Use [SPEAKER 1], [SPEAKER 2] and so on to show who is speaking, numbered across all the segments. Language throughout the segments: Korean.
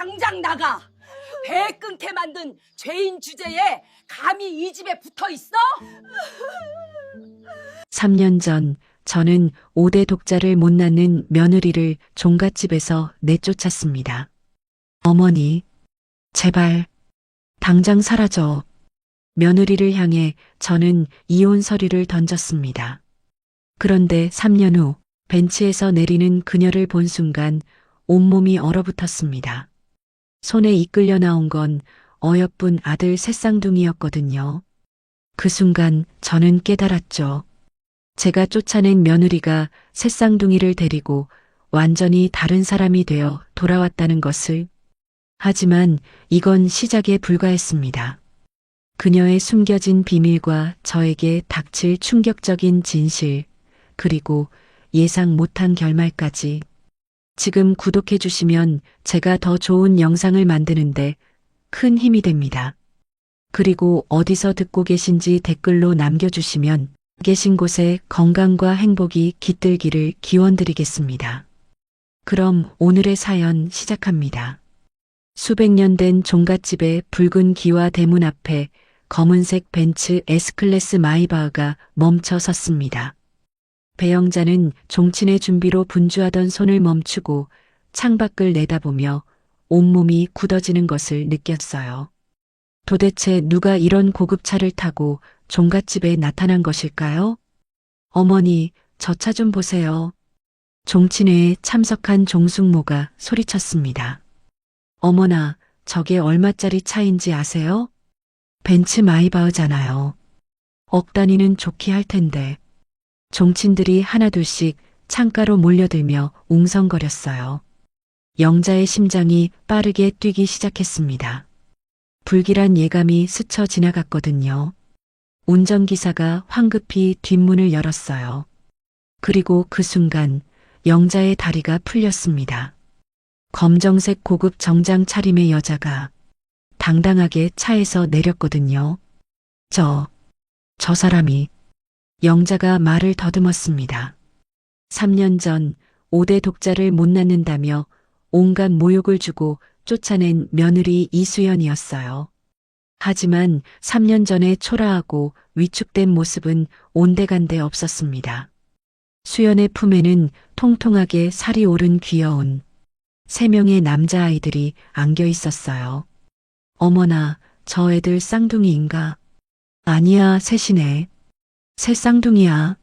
[SPEAKER 1] 당장 나가. 배 끊게 만든 죄인 주제에 감히 이 집에 붙어 있어?
[SPEAKER 2] 3년 전 저는 5대 독자를 못 낳는 며느리를 종갓집에서 내쫓았습니다. 어머니, 제발, 당장 사라져. 며느리를 향해 저는 이혼 서류를 던졌습니다. 그런데 3년 후 벤치에서 내리는 그녀를 본 순간 온몸이 얼어붙었습니다. 손에 이끌려 나온 건 어여쁜 아들 새쌍둥이였거든요. 그 순간 저는 깨달았죠. 제가 쫓아낸 며느리가 새쌍둥이를 데리고 완전히 다른 사람이 되어 돌아왔다는 것을. 하지만 이건 시작에 불과했습니다. 그녀의 숨겨진 비밀과 저에게 닥칠 충격적인 진실, 그리고 예상 못한 결말까지. 지금 구독해 주시면 제가 더 좋은 영상을 만드는데 큰 힘이 됩니다. 그리고 어디서 듣고 계신지 댓글로 남겨주시면 계신 곳에 건강과 행복이 깃들기를 기원드리겠습니다. 그럼 오늘의 사연 시작합니다. 수백 년 된 종갓집의 붉은 기와 대문 앞에 검은색 벤츠 S클래스 마이바흐가 멈춰 섰습니다. 배영자는 종친의 준비로 분주하던 손을 멈추고 창밖을 내다보며 온몸이 굳어지는 것을 느꼈어요. 도대체 누가 이런 고급차를 타고 종갓집에 나타난 것일까요? 어머니, 저 차 좀 보세요. 종친회에 참석한 종숙모가 소리쳤습니다. 어머나, 저게 얼마짜리 차인지 아세요? 벤츠 마이바흐잖아요. 억 단위는 좋게 할 텐데. 종친들이 하나둘씩 창가로 몰려들며 웅성거렸어요. 영자의 심장이 빠르게 뛰기 시작했습니다. 불길한 예감이 스쳐 지나갔거든요. 운전기사가 황급히 뒷문을 열었어요. 그리고 그 순간 영자의 다리가 풀렸습니다. 검정색 고급 정장 차림의 여자가 당당하게 차에서 내렸거든요. 저 사람이. 영자가 말을 더듬었습니다. 3년 전 5대 독자를 못 낳는다며 온갖 모욕을 주고 쫓아낸 며느리 이수연이었어요. 하지만 3년 전에 초라하고 위축된 모습은 온데간데 없었습니다. 수연의 품에는 통통하게 살이 오른 귀여운 3명의 남자아이들이 안겨 있었어요. 어머나, 저 애들 쌍둥이인가? 아니야, 셋이네. 새 쌍둥이야.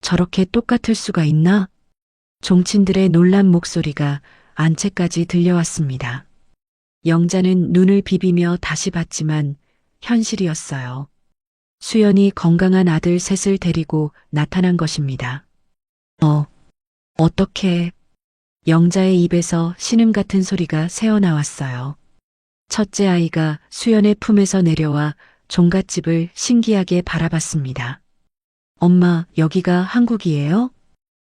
[SPEAKER 2] 저렇게 똑같을 수가 있나? 종친들의 놀란 목소리가 안채까지 들려왔습니다. 영자는 눈을 비비며 다시 봤지만 현실이었어요. 수연이 건강한 아들 셋을 데리고 나타난 것입니다. 어떻게? 영자의 입에서 신음 같은 소리가 새어나왔어요. 첫째 아이가 수연의 품에서 내려와 종갓집을 신기하게 바라봤습니다. 엄마, 여기가 한국이에요?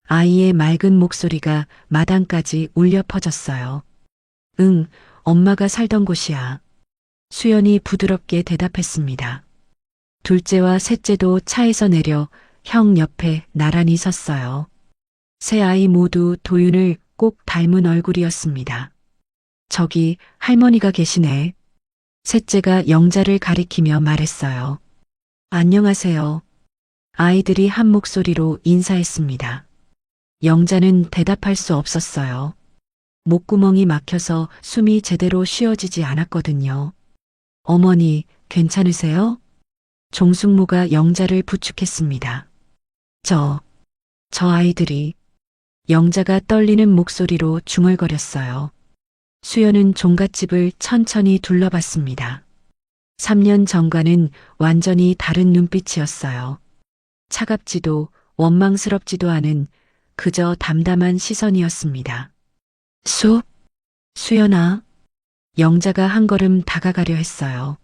[SPEAKER 2] 아이의 맑은 목소리가 마당까지 울려 퍼졌어요. 응, 엄마가 살던 곳이야. 수연이 부드럽게 대답했습니다. 둘째와 셋째도 차에서 내려 형 옆에 나란히 섰어요. 세 아이 모두 도윤을 꼭 닮은 얼굴이었습니다. 저기 할머니가 계시네. 셋째가 영자를 가리키며 말했어요. 안녕하세요. 아이들이 한 목소리로 인사했습니다. 영자는 대답할 수 없었어요. 목구멍이 막혀서 숨이 제대로 쉬어지지 않았거든요. 어머니, 괜찮으세요? 종숙모가 영자를 부축했습니다. 저 아이들이. 영자가 떨리는 목소리로 중얼거렸어요. 수연은 종갓집을 천천히 둘러봤습니다. 3년 전과는 완전히 다른 눈빛이었어요. 차갑지도 원망스럽지도 않은 그저 담담한 시선이었습니다. 수연아. 영자가 한 걸음 다가가려 했어요.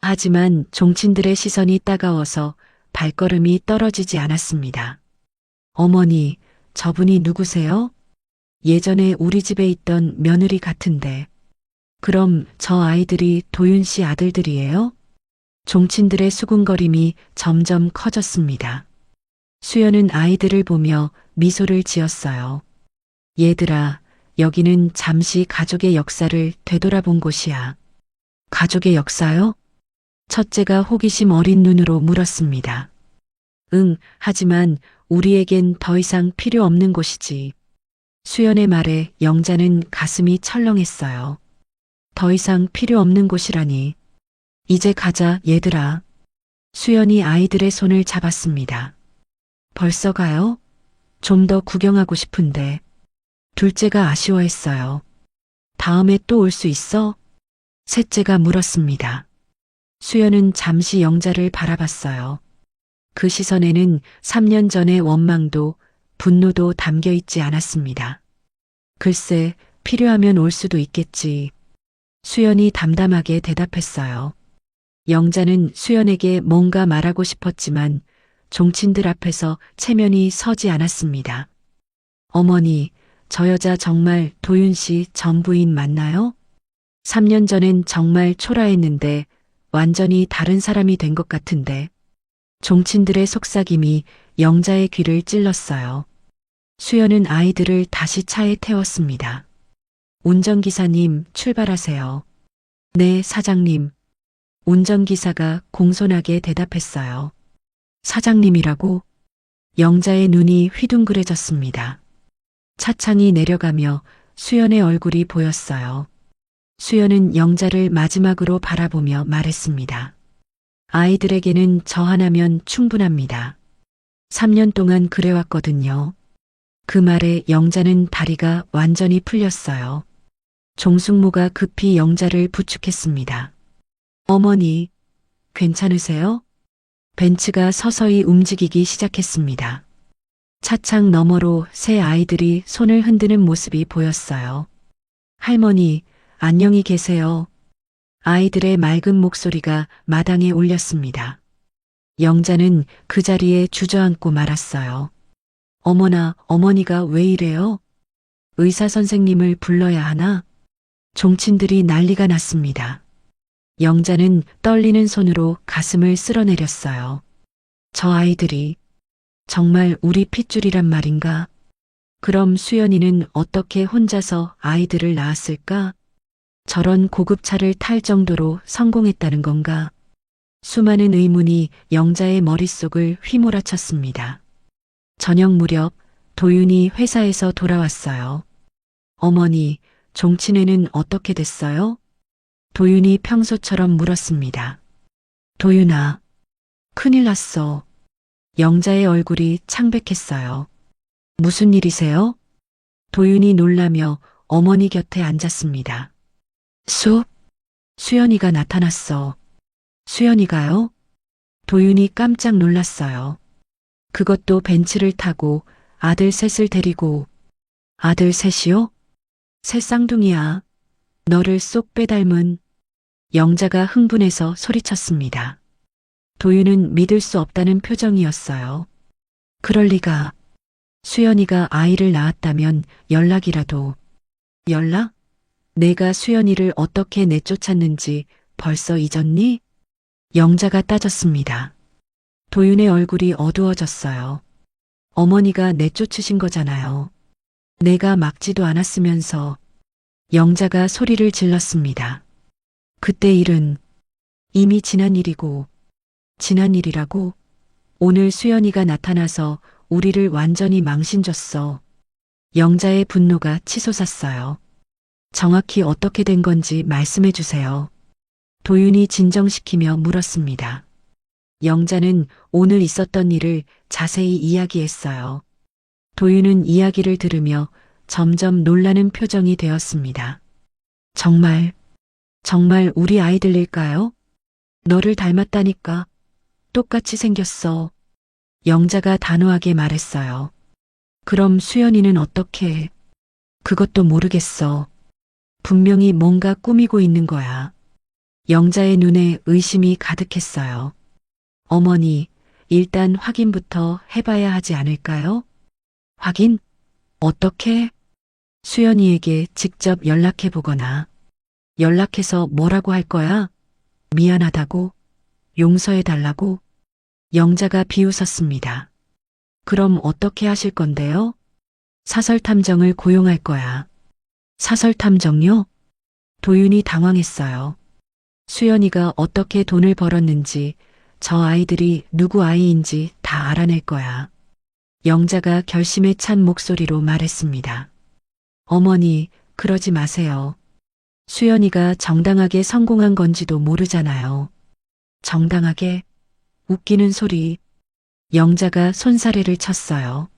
[SPEAKER 2] 하지만 종친들의 시선이 따가워서 발걸음이 떨어지지 않았습니다. 어머니, 저분이 누구세요? 예전에 우리 집에 있던 며느리 같은데. 그럼 저 아이들이 도윤 씨 아들들이에요? 종친들의 수군거림이 점점 커졌습니다. 수연은 아이들을 보며 미소를 지었어요. 얘들아, 여기는 잠시 가족의 역사를 되돌아본 곳이야. 가족의 역사요? 첫째가 호기심 어린 눈으로 물었습니다. 응, 하지만 우리에겐 더 이상 필요 없는 곳이지. 수연의 말에 영자는 가슴이 철렁했어요. 더 이상 필요 없는 곳이라니. 이제 가자, 얘들아. 수연이 아이들의 손을 잡았습니다. 벌써 가요? 좀 더 구경하고 싶은데. 둘째가 아쉬워했어요. 다음에 또 올 수 있어? 셋째가 물었습니다. 수연은 잠시 영자를 바라봤어요. 그 시선에는 3년 전의 원망도 분노도 담겨 있지 않았습니다. 글쎄, 필요하면 올 수도 있겠지. 수연이 담담하게 대답했어요. 영자는 수연에게 뭔가 말하고 싶었지만 종친들 앞에서 체면이 서지 않았습니다. 어머니, 저 여자 정말 도윤 씨 전 부인 맞나요? 3년 전엔 정말 초라했는데 완전히 다른 사람이 된 것 같은데. 종친들의 속삭임이 영자의 귀를 찔렀어요. 수연은 아이들을 다시 차에 태웠습니다. 운전기사님, 출발하세요. 네, 사장님. 운전기사가 공손하게 대답했어요. 사장님이라고? 영자의 눈이 휘둥그레졌습니다. 차창이 내려가며 수연의 얼굴이 보였어요. 수연은 영자를 마지막으로 바라보며 말했습니다. 아이들에게는 저 하나면 충분합니다. 3년 동안 그래왔거든요. 그 말에 영자는 다리가 완전히 풀렸어요. 종숙모가 급히 영자를 부축했습니다. 어머니, 괜찮으세요? 벤츠가 서서히 움직이기 시작했습니다. 차창 너머로 새 아이들이 손을 흔드는 모습이 보였어요. 할머니, 안녕히 계세요. 아이들의 맑은 목소리가 마당에 울렸습니다. 영자는 그 자리에 주저앉고 말았어요. 어머나, 어머니가 왜 이래요? 의사 선생님을 불러야 하나? 종친들이 난리가 났습니다. 영자는 떨리는 손으로 가슴을 쓸어내렸어요. 저 아이들이 정말 우리 핏줄이란 말인가? 그럼 수연이는 어떻게 혼자서 아이들을 낳았을까? 저런 고급차를 탈 정도로 성공했다는 건가? 수많은 의문이 영자의 머릿속을 휘몰아쳤습니다. 저녁 무렵 도윤이 회사에서 돌아왔어요. 어머니, 종친회는 어떻게 됐어요? 도윤이 평소처럼 물었습니다. 도윤아, 큰일 났어. 영자의 얼굴이 창백했어요. 무슨 일이세요? 도윤이 놀라며 어머니 곁에 앉았습니다. 수연이가 나타났어. 수연이가요? 도윤이 깜짝 놀랐어요. 그것도 벤츠를 타고 아들 셋을 데리고. 아들 셋이요? 새 쌍둥이야. 너를 쏙 빼닮은. 영자가 흥분해서 소리쳤습니다. 도윤은 믿을 수 없다는 표정이었어요. 그럴 리가. 수연이가 아이를 낳았다면 연락이라도. 연락? 내가 수연이를 어떻게 내쫓았는지 벌써 잊었니? 영자가 따졌습니다. 도윤의 얼굴이 어두워졌어요. 어머니가 내쫓으신 거잖아요. 내가 막지도 않았으면서. 영자가 소리를 질렀습니다. 그때 일은 이미 지난 일이고. 지난 일이라고? 오늘 수연이가 나타나서 우리를 완전히 망신줬어. 영자의 분노가 치솟았어요. 정확히 어떻게 된 건지 말씀해 주세요. 도윤이 진정시키며 물었습니다. 영자는 오늘 있었던 일을 자세히 이야기했어요. 도윤은 이야기를 들으며 점점 놀라는 표정이 되었습니다. 정말 우리 아이들일까요? 너를 닮았다니까. 똑같이 생겼어. 영자가 단호하게 말했어요. 그럼 수연이는 어떻게 해? 그것도 모르겠어. 분명히 뭔가 꾸미고 있는 거야. 영자의 눈에 의심이 가득했어요. 어머니, 일단 확인부터 해봐야 하지 않을까요? 확인? 어떻게? 수연이에게 직접 연락해보거나. 연락해서 뭐라고 할 거야? 미안하다고? 용서해달라고? 영자가 비웃었습니다. 그럼 어떻게 하실 건데요? 사설탐정을 고용할 거야. 사설 탐정요? 도윤이 당황했어요. 수연이가 어떻게 돈을 벌었는지, 저 아이들이 누구 아이인지 다 알아낼 거야. 영자가 결심에 찬 목소리로 말했습니다. 어머니, 그러지 마세요. 수연이가 정당하게 성공한 건지도 모르잖아요. 정당하게? 웃기는 소리. 영자가 손사래를 쳤어요.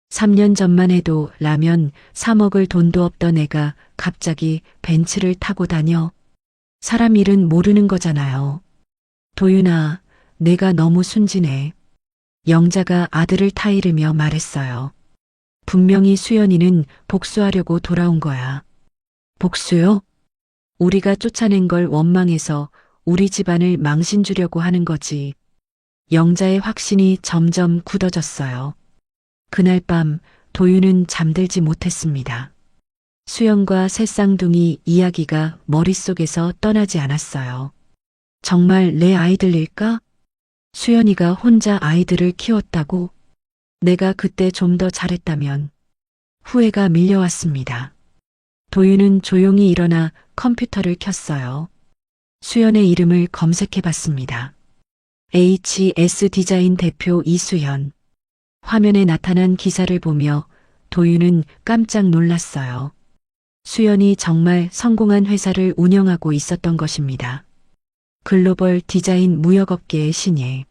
[SPEAKER 2] 3년 전만 해도 라면 사 먹을 돈도 없던 애가 갑자기 벤츠를 타고 다녀. 사람 일은 모르는 거잖아요. 도윤아, 내가 너무 순진해. 영자가 아들을 타이르며 말했어요. 분명히 수연이는 복수하려고 돌아온 거야. 복수요? 우리가 쫓아낸 걸 원망해서 우리 집안을 망신 주려고 하는 거지. 영자의 확신이 점점 굳어졌어요. 그날 밤 도윤은 잠들지 못했습니다. 수연과 새쌍둥이 이야기가 머릿속에서 떠나지 않았어요. 정말 내 아이들일까? 수연이가 혼자 아이들을 키웠다고? 내가 그때 좀 더 잘했다면. 후회가 밀려왔습니다. 도윤은 조용히 일어나 컴퓨터를 켰어요. 수연의 이름을 검색해 봤습니다. HS 디자인 대표 이수연. 화면에 나타난 기사를 보며 도윤은 깜짝 놀랐어요. 수연이 정말 성공한 회사를 운영하고 있었던 것입니다. 글로벌 디자인 무역업계의 신예.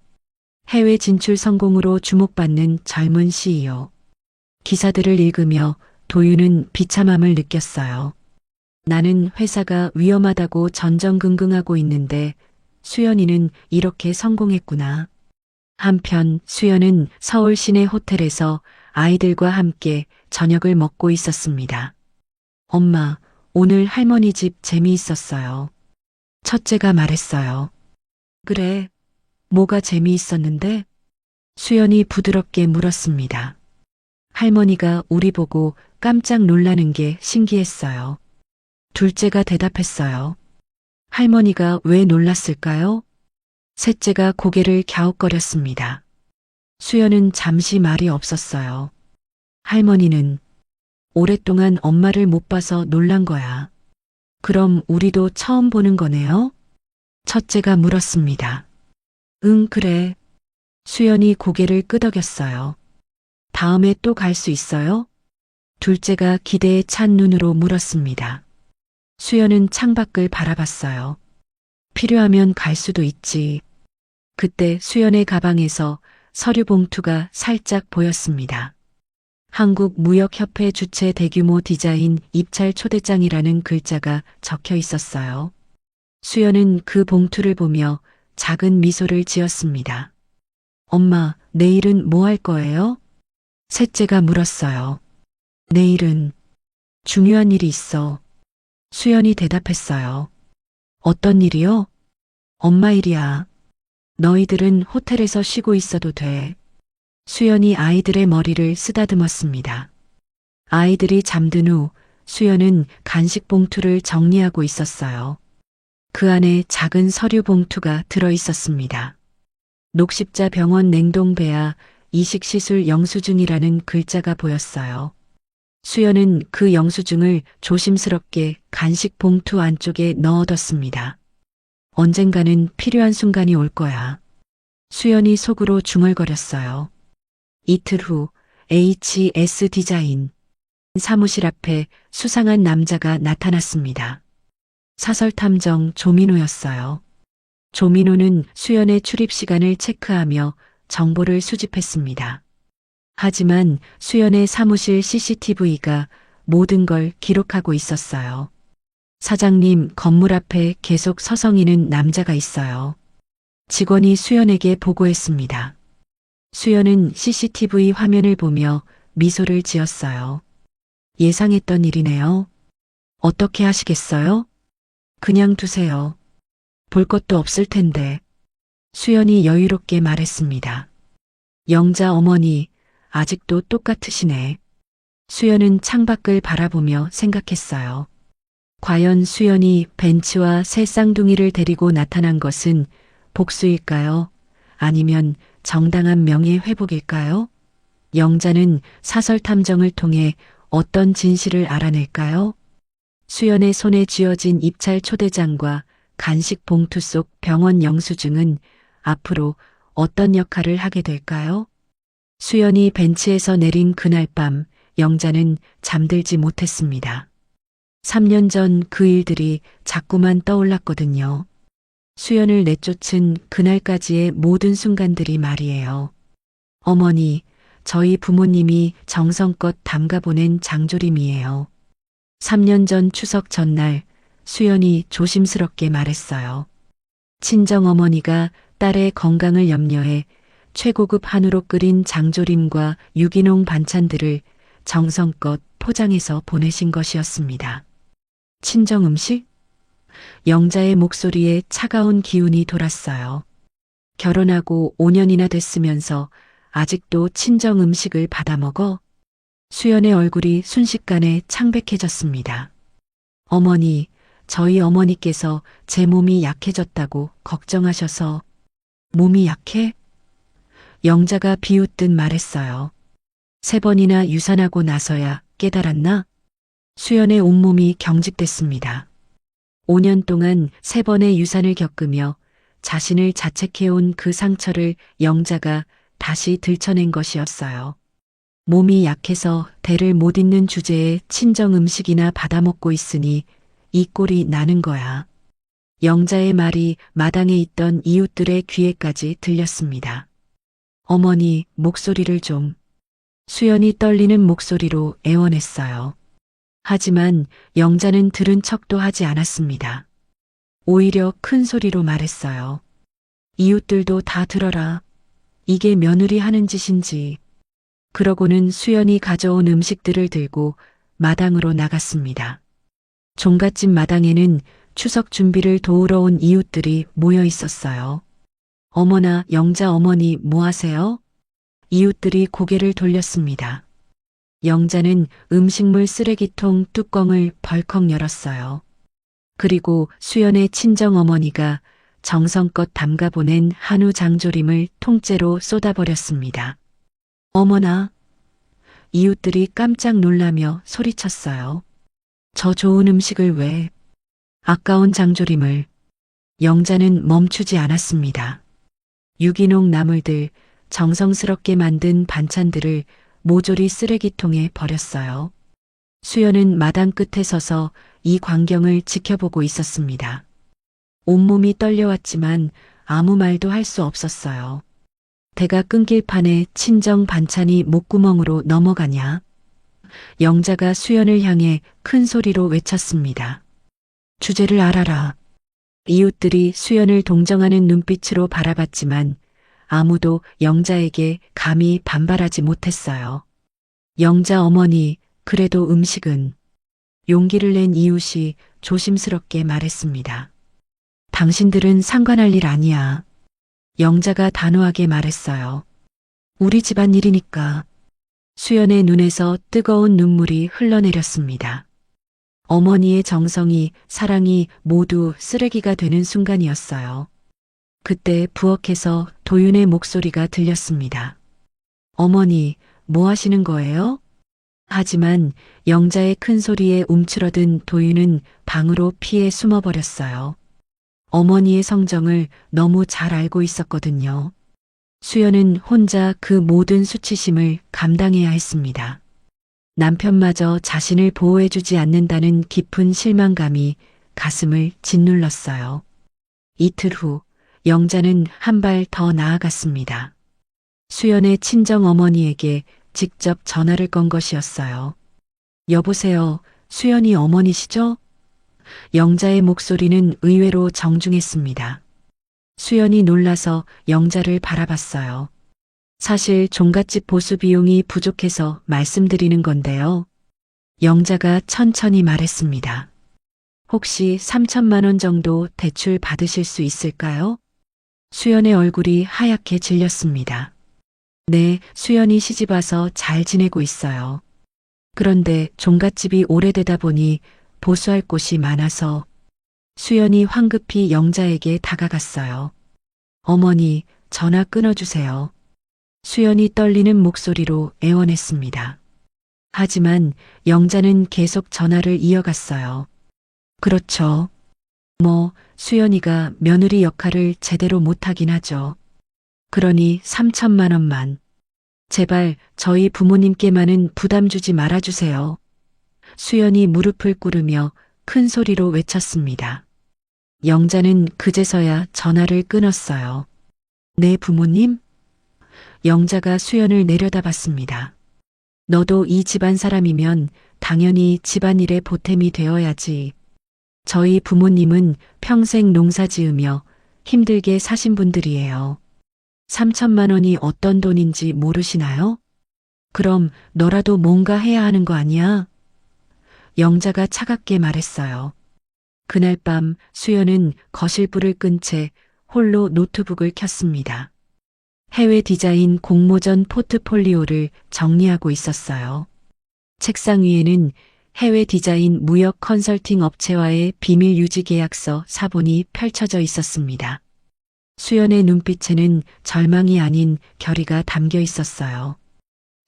[SPEAKER 2] 해외 진출 성공으로 주목받는 젊은 CEO. 기사들을 읽으며 도윤은 비참함을 느꼈어요. 나는 회사가 위험하다고 전전긍긍하고 있는데 수연이는 이렇게 성공했구나. 한편 수연은 서울 시내 호텔에서 아이들과 함께 저녁을 먹고 있었습니다. 엄마, 오늘 할머니 집 재미있었어요. 첫째가 말했어요. 그래, 뭐가 재미있었는데? 수연이 부드럽게 물었습니다. 할머니가 우리 보고 깜짝 놀라는 게 신기했어요. 둘째가 대답했어요. 할머니가 왜 놀랐을까요? 셋째가 고개를 갸웃거렸습니다. 수연은 잠시 말이 없었어요. 할머니는 오랫동안 엄마를 못 봐서 놀란 거야. 그럼 우리도 처음 보는 거네요? 첫째가 물었습니다. 응, 그래. 수연이 고개를 끄덕였어요. 다음에 또 갈 수 있어요? 둘째가 기대에 찬 눈으로 물었습니다. 수연은 창밖을 바라봤어요. 필요하면 갈 수도 있지. 그때 수연의 가방에서 서류 봉투가 살짝 보였습니다. 한국무역협회 주최 대규모 디자인 입찰 초대장이라는 글자가 적혀 있었어요. 수연은 그 봉투를 보며 작은 미소를 지었습니다. 엄마, 내일은 뭐 할 거예요? 셋째가 물었어요. 내일은 중요한 일이 있어. 수연이 대답했어요. 어떤 일이요? 엄마 일이야. 너희들은 호텔에서 쉬고 있어도 돼. 수연이 아이들의 머리를 쓰다듬었습니다. 아이들이 잠든 후 수연은 간식 봉투를 정리하고 있었어요. 그 안에 작은 서류 봉투가 들어 있었습니다. 녹십자 병원 냉동배아 이식시술 영수증이라는 글자가 보였어요. 수연은 그 영수증을 조심스럽게 간식 봉투 안쪽에 넣어뒀습니다. 언젠가는 필요한 순간이 올 거야. 수연이 속으로 중얼거렸어요. 이틀 후 HS 디자인 사무실 앞에 수상한 남자가 나타났습니다. 사설탐정 조민호였어요. 조민호는 수연의 출입 시간을 체크하며 정보를 수집했습니다. 하지만 수연의 사무실 CCTV가 모든 걸 기록하고 있었어요. 사장님, 건물 앞에 계속 서성이는 남자가 있어요. 직원이 수연에게 보고했습니다. 수연은 CCTV 화면을 보며 미소를 지었어요. 예상했던 일이네요. 어떻게 하시겠어요? 그냥 두세요. 볼 것도 없을 텐데. 수연이 여유롭게 말했습니다. 영자 어머니, 아직도 똑같으시네. 수연은 창밖을 바라보며 생각했어요. 과연 수연이 벤츠와 새 쌍둥이를 데리고 나타난 것은 복수일까요? 아니면 정당한 명예 회복일까요? 영자는 사설 탐정을 통해 어떤 진실을 알아낼까요? 수연의 손에 쥐어진 입찰 초대장과 간식 봉투 속 병원 영수증은 앞으로 어떤 역할을 하게 될까요? 수연이 벤치에서 내린 그날 밤 영자는 잠들지 못했습니다. 3년 전 그 일들이 자꾸만 떠올랐거든요. 수연을 내쫓은 그날까지의 모든 순간들이 말이에요. 어머니, 저희 부모님이 정성껏 담가보낸 장조림이에요. 3년 전 추석 전날 수연이 조심스럽게 말했어요. 친정어머니가 딸의 건강을 염려해 최고급 한우로 끓인 장조림과 유기농 반찬들을 정성껏 포장해서 보내신 것이었습니다. 친정 음식? 영자의 목소리에 차가운 기운이 돌았어요. 결혼하고 5년이나 됐으면서 아직도 친정 음식을 받아먹어? 수연의 얼굴이 순식간에 창백해졌습니다. 어머니, 저희 어머니께서 제 몸이 약해졌다고 걱정하셔서. 몸이 약해? 영자가 비웃듯 말했어요. 3번이나 유산하고 나서야 깨달았나? 수연의 온몸이 경직됐습니다. 5년 동안 3번의 유산을 겪으며 자신을 자책해온 그 상처를 영자가 다시 들춰낸 것이었어요. 몸이 약해서 대를 못 잇는 주제에 친정 음식이나 받아먹고 있으니 이 꼴이 나는 거야. 영자의 말이 마당에 있던 이웃들의 귀에까지 들렸습니다. 어머니, 목소리를 좀. 수연이 떨리는 목소리로 애원했어요. 하지만 영자는 들은 척도 하지 않았습니다. 오히려 큰 소리로 말했어요. 이웃들도 다 들어라. 이게 며느리 하는 짓인지. 그러고는 수연이 가져온 음식들을 들고 마당으로 나갔습니다. 종갓집 마당에는 추석 준비를 도우러 온 이웃들이 모여 있었어요. 어머나, 영자 어머니 뭐 하세요? 이웃들이 고개를 돌렸습니다. 영자는 음식물 쓰레기통 뚜껑을 벌컥 열었어요. 그리고 수연의 친정 어머니가 정성껏 담가보낸 한우 장조림을 통째로 쏟아버렸습니다. 어머나! 이웃들이 깜짝 놀라며 소리쳤어요. 저 좋은 음식을 왜? 아까운 장조림을. 영자는 멈추지 않았습니다. 유기농 나물들, 정성스럽게 만든 반찬들을 모조리 쓰레기통에 버렸어요. 수연은 마당 끝에 서서 이 광경을 지켜보고 있었습니다. 온몸이 떨려왔지만 아무 말도 할 수 없었어요. 배가 끊길 판에 친정 반찬이 목구멍으로 넘어가냐? 영자가 수연을 향해 큰 소리로 외쳤습니다. 주제를 알아라. 이웃들이 수연을 동정하는 눈빛으로 바라봤지만 아무도 영자에게 감히 반발하지 못했어요. 영자 어머니, 그래도 음식은. 용기를 낸 이웃이 조심스럽게 말했습니다. 당신들은 상관할 일 아니야. 영자가 단호하게 말했어요. 우리 집안 일이니까. 수연의 눈에서 뜨거운 눈물이 흘러내렸습니다. 어머니의 정성이, 사랑이 모두 쓰레기가 되는 순간이었어요. 그때 부엌에서 도윤의 목소리가 들렸습니다. 어머니, 뭐 하시는 거예요? 하지만 영자의 큰 소리에 움츠러든 도윤은 방으로 피해 숨어버렸어요. 어머니의 성정을 너무 잘 알고 있었거든요. 수연은 혼자 그 모든 수치심을 감당해야 했습니다. 남편마저 자신을 보호해주지 않는다는 깊은 실망감이 가슴을 짓눌렀어요. 이틀 후 영자는 한 발 더 나아갔습니다. 수연의 친정 어머니에게 직접 전화를 건 것이었어요. 여보세요, 수연이 어머니시죠? 영자의 목소리는 의외로 정중했습니다. 수연이 놀라서 영자를 바라봤어요. 사실 종갓집 보수 비용이 부족해서 말씀드리는 건데요. 영자가 천천히 말했습니다. 혹시 3천만 원 정도 대출 받으실 수 있을까요? 수연의 얼굴이 하얗게 질렸습니다. 네, 수연이 시집와서 잘 지내고 있어요. 그런데 종갓집이 오래되다 보니 보수할 곳이 많아서. 수연이 황급히 영자에게 다가갔어요. 어머니, 전화 끊어주세요. 수연이 떨리는 목소리로 애원했습니다. 하지만 영자는 계속 전화를 이어갔어요. 그렇죠. 수연이가 며느리 역할을 제대로 못하긴 하죠. 그러니 3천만 원만. 제발 저희 부모님께만은 부담 주지 말아주세요. 수연이 무릎을 꿇으며 큰 소리로 외쳤습니다. 영자는 그제서야 전화를 끊었어요. 네, 부모님? 영자가 수연을 내려다봤습니다. 너도 이 집안 사람이면 당연히 집안일에 보탬이 되어야지. 저희 부모님은 평생 농사 지으며 힘들게 사신 분들이에요. 3천만 원이 어떤 돈인지 모르시나요? 그럼 너라도 뭔가 해야 하는 거 아니야? 영자가 차갑게 말했어요. 그날 밤 수연은 거실불을 끈 채 홀로 노트북을 켰습니다. 해외 디자인 공모전 포트폴리오를 정리하고 있었어요. 책상 위에는 해외 디자인 무역 컨설팅 업체와의 비밀 유지 계약서 사본이 펼쳐져 있었습니다. 수연의 눈빛에는 절망이 아닌 결의가 담겨 있었어요.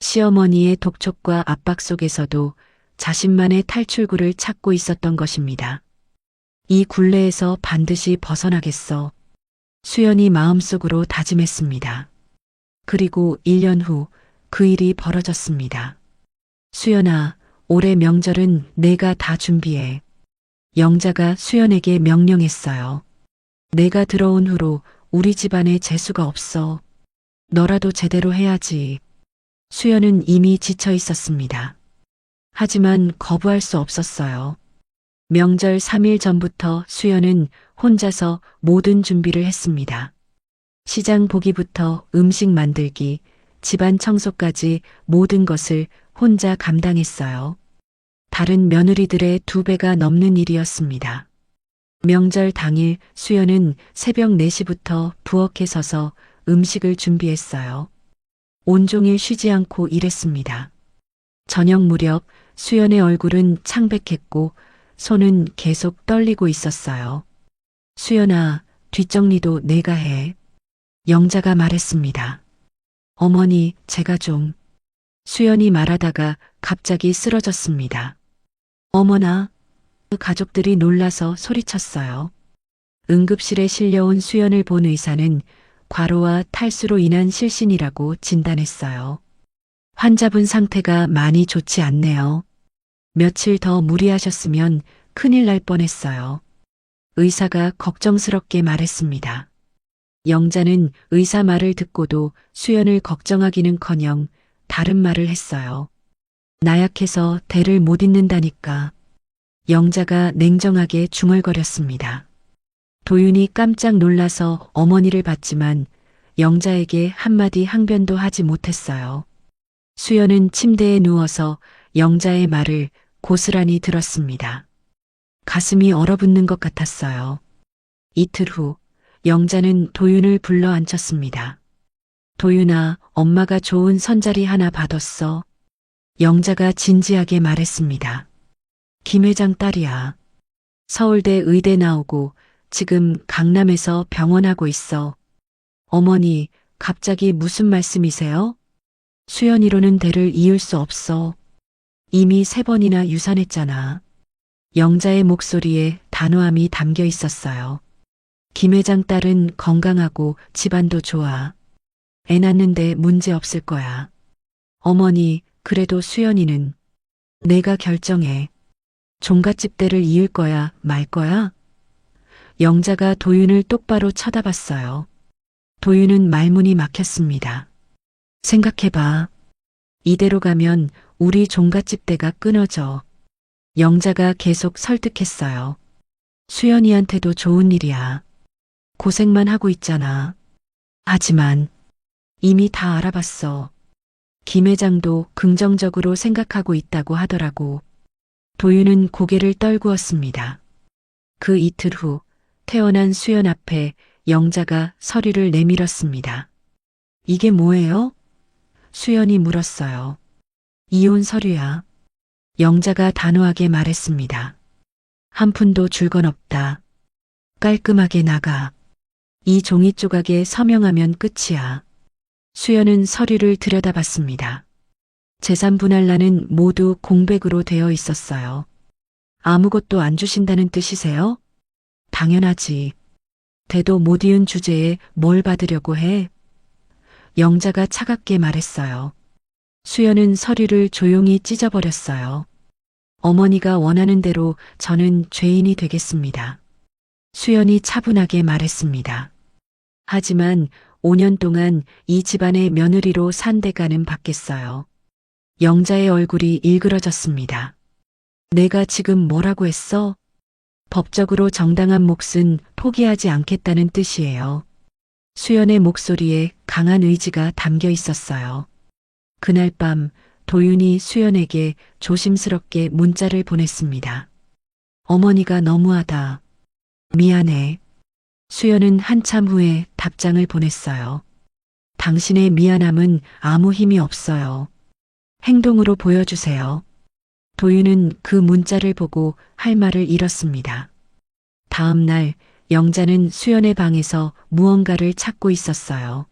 [SPEAKER 2] 시어머니의 독촉과 압박 속에서도 자신만의 탈출구를 찾고 있었던 것입니다. 이 굴레에서 반드시 벗어나겠어. 수연이 마음속으로 다짐했습니다. 그리고 1년 후 그 일이 벌어졌습니다. 수연아, 올해 명절은 내가 다 준비해. 영자가 수연에게 명령했어요. 내가 들어온 후로 우리 집안에 재수가 없어. 너라도 제대로 해야지. 수연은 이미 지쳐 있었습니다. 하지만 거부할 수 없었어요. 명절 3일 전부터 수연은 혼자서 모든 준비를 했습니다. 시장 보기부터 음식 만들기, 집안 청소까지 모든 것을 혼자 감당했어요. 다른 며느리들의 2배가 넘는 일이었습니다. 명절 당일 수연은 새벽 4시부터 부엌에 서서 음식을 준비했어요. 온종일 쉬지 않고 일했습니다. 저녁 무렵 수연의 얼굴은 창백했고 손은 계속 떨리고 있었어요. 수연아, 뒷정리도 내가 해. 영자가 말했습니다. 어머니, 제가 좀. 수연이 말하다가 갑자기 쓰러졌습니다. 어머나. 가족들이 놀라서 소리쳤어요. 응급실에 실려온 수연을 본 의사는 과로와 탈수로 인한 실신이라고 진단했어요. 환자분 상태가 많이 좋지 않네요. 며칠 더 무리하셨으면 큰일 날 뻔했어요. 의사가 걱정스럽게 말했습니다. 영자는 의사 말을 듣고도 수연을 걱정하기는커녕 다른 말을 했어요. 나약해서 대를 못 잇는다니까. 영자가 냉정하게 중얼거렸습니다. 도윤이 깜짝 놀라서 어머니를 봤지만 영자에게 한마디 항변도 하지 못했어요. 수연은 침대에 누워서 영자의 말을 고스란히 들었습니다. 가슴이 얼어붙는 것 같았어요. 이틀 후 영자는 도윤을 불러 앉혔습니다. 도윤아, 엄마가 좋은 선자리 하나 받았어. 영자가 진지하게 말했습니다. 김 회장 딸이야. 서울대 의대 나오고 지금 강남에서 병원하고 있어. 어머니, 갑자기 무슨 말씀이세요? 수연이로는 대를 이을 수 없어. 이미 3번이나 유산했잖아. 영자의 목소리에 단호함이 담겨 있었어요. 김 회장 딸은 건강하고 집안도 좋아. 애 낳는데 문제 없을 거야. 어머니, 그래도 수연이는 내가 결정해. 종갓집 대를 이을 거야, 말 거야? 영자가 도윤을 똑바로 쳐다봤어요. 도윤은 말문이 막혔습니다. 생각해봐. 이대로 가면 우리 종갓집 대가 끊어져. 영자가 계속 설득했어요. 수연이한테도 좋은 일이야. 고생만 하고 있잖아. 하지만 이미 다 알아봤어. 김 회장도 긍정적으로 생각하고 있다고 하더라고. 도윤은 고개를 떨구었습니다. 그 이틀 후 태어난 수연 앞에 영자가 서류를 내밀었습니다. 이게 뭐예요? 수연이 물었어요. 이혼 서류야. 영자가 단호하게 말했습니다. 한 푼도 줄 건 없다. 깔끔하게 나가. 이 종이 조각에 서명하면 끝이야. 수연은 서류를 들여다봤습니다. 재산 분할란은 모두 공백으로 되어 있었어요. 아무것도 안 주신다는 뜻이세요? 당연하지. 대도 못 이은 주제에 뭘 받으려고 해? 영자가 차갑게 말했어요. 수연은 서류를 조용히 찢어버렸어요. 어머니가 원하는 대로 저는 죄인이 되겠습니다. 수연이 차분하게 말했습니다. 하지만 5년 동안 이 집안의 며느리로 산 대가는 받겠어요. 영자의 얼굴이 일그러졌습니다. 내가 지금 뭐라고 했어? 법적으로 정당한 몫은 포기하지 않겠다는 뜻이에요. 수연의 목소리에 강한 의지가 담겨 있었어요. 그날 밤 도윤이 수연에게 조심스럽게 문자를 보냈습니다. 어머니가 너무하다. 미안해. 수연은 한참 후에 답장을 보냈어요. 당신의 미안함은 아무 힘이 없어요. 행동으로 보여주세요. 도윤은 그 문자를 보고 할 말을 잃었습니다. 다음 날 영자는 수연의 방에서 무언가를 찾고 있었어요.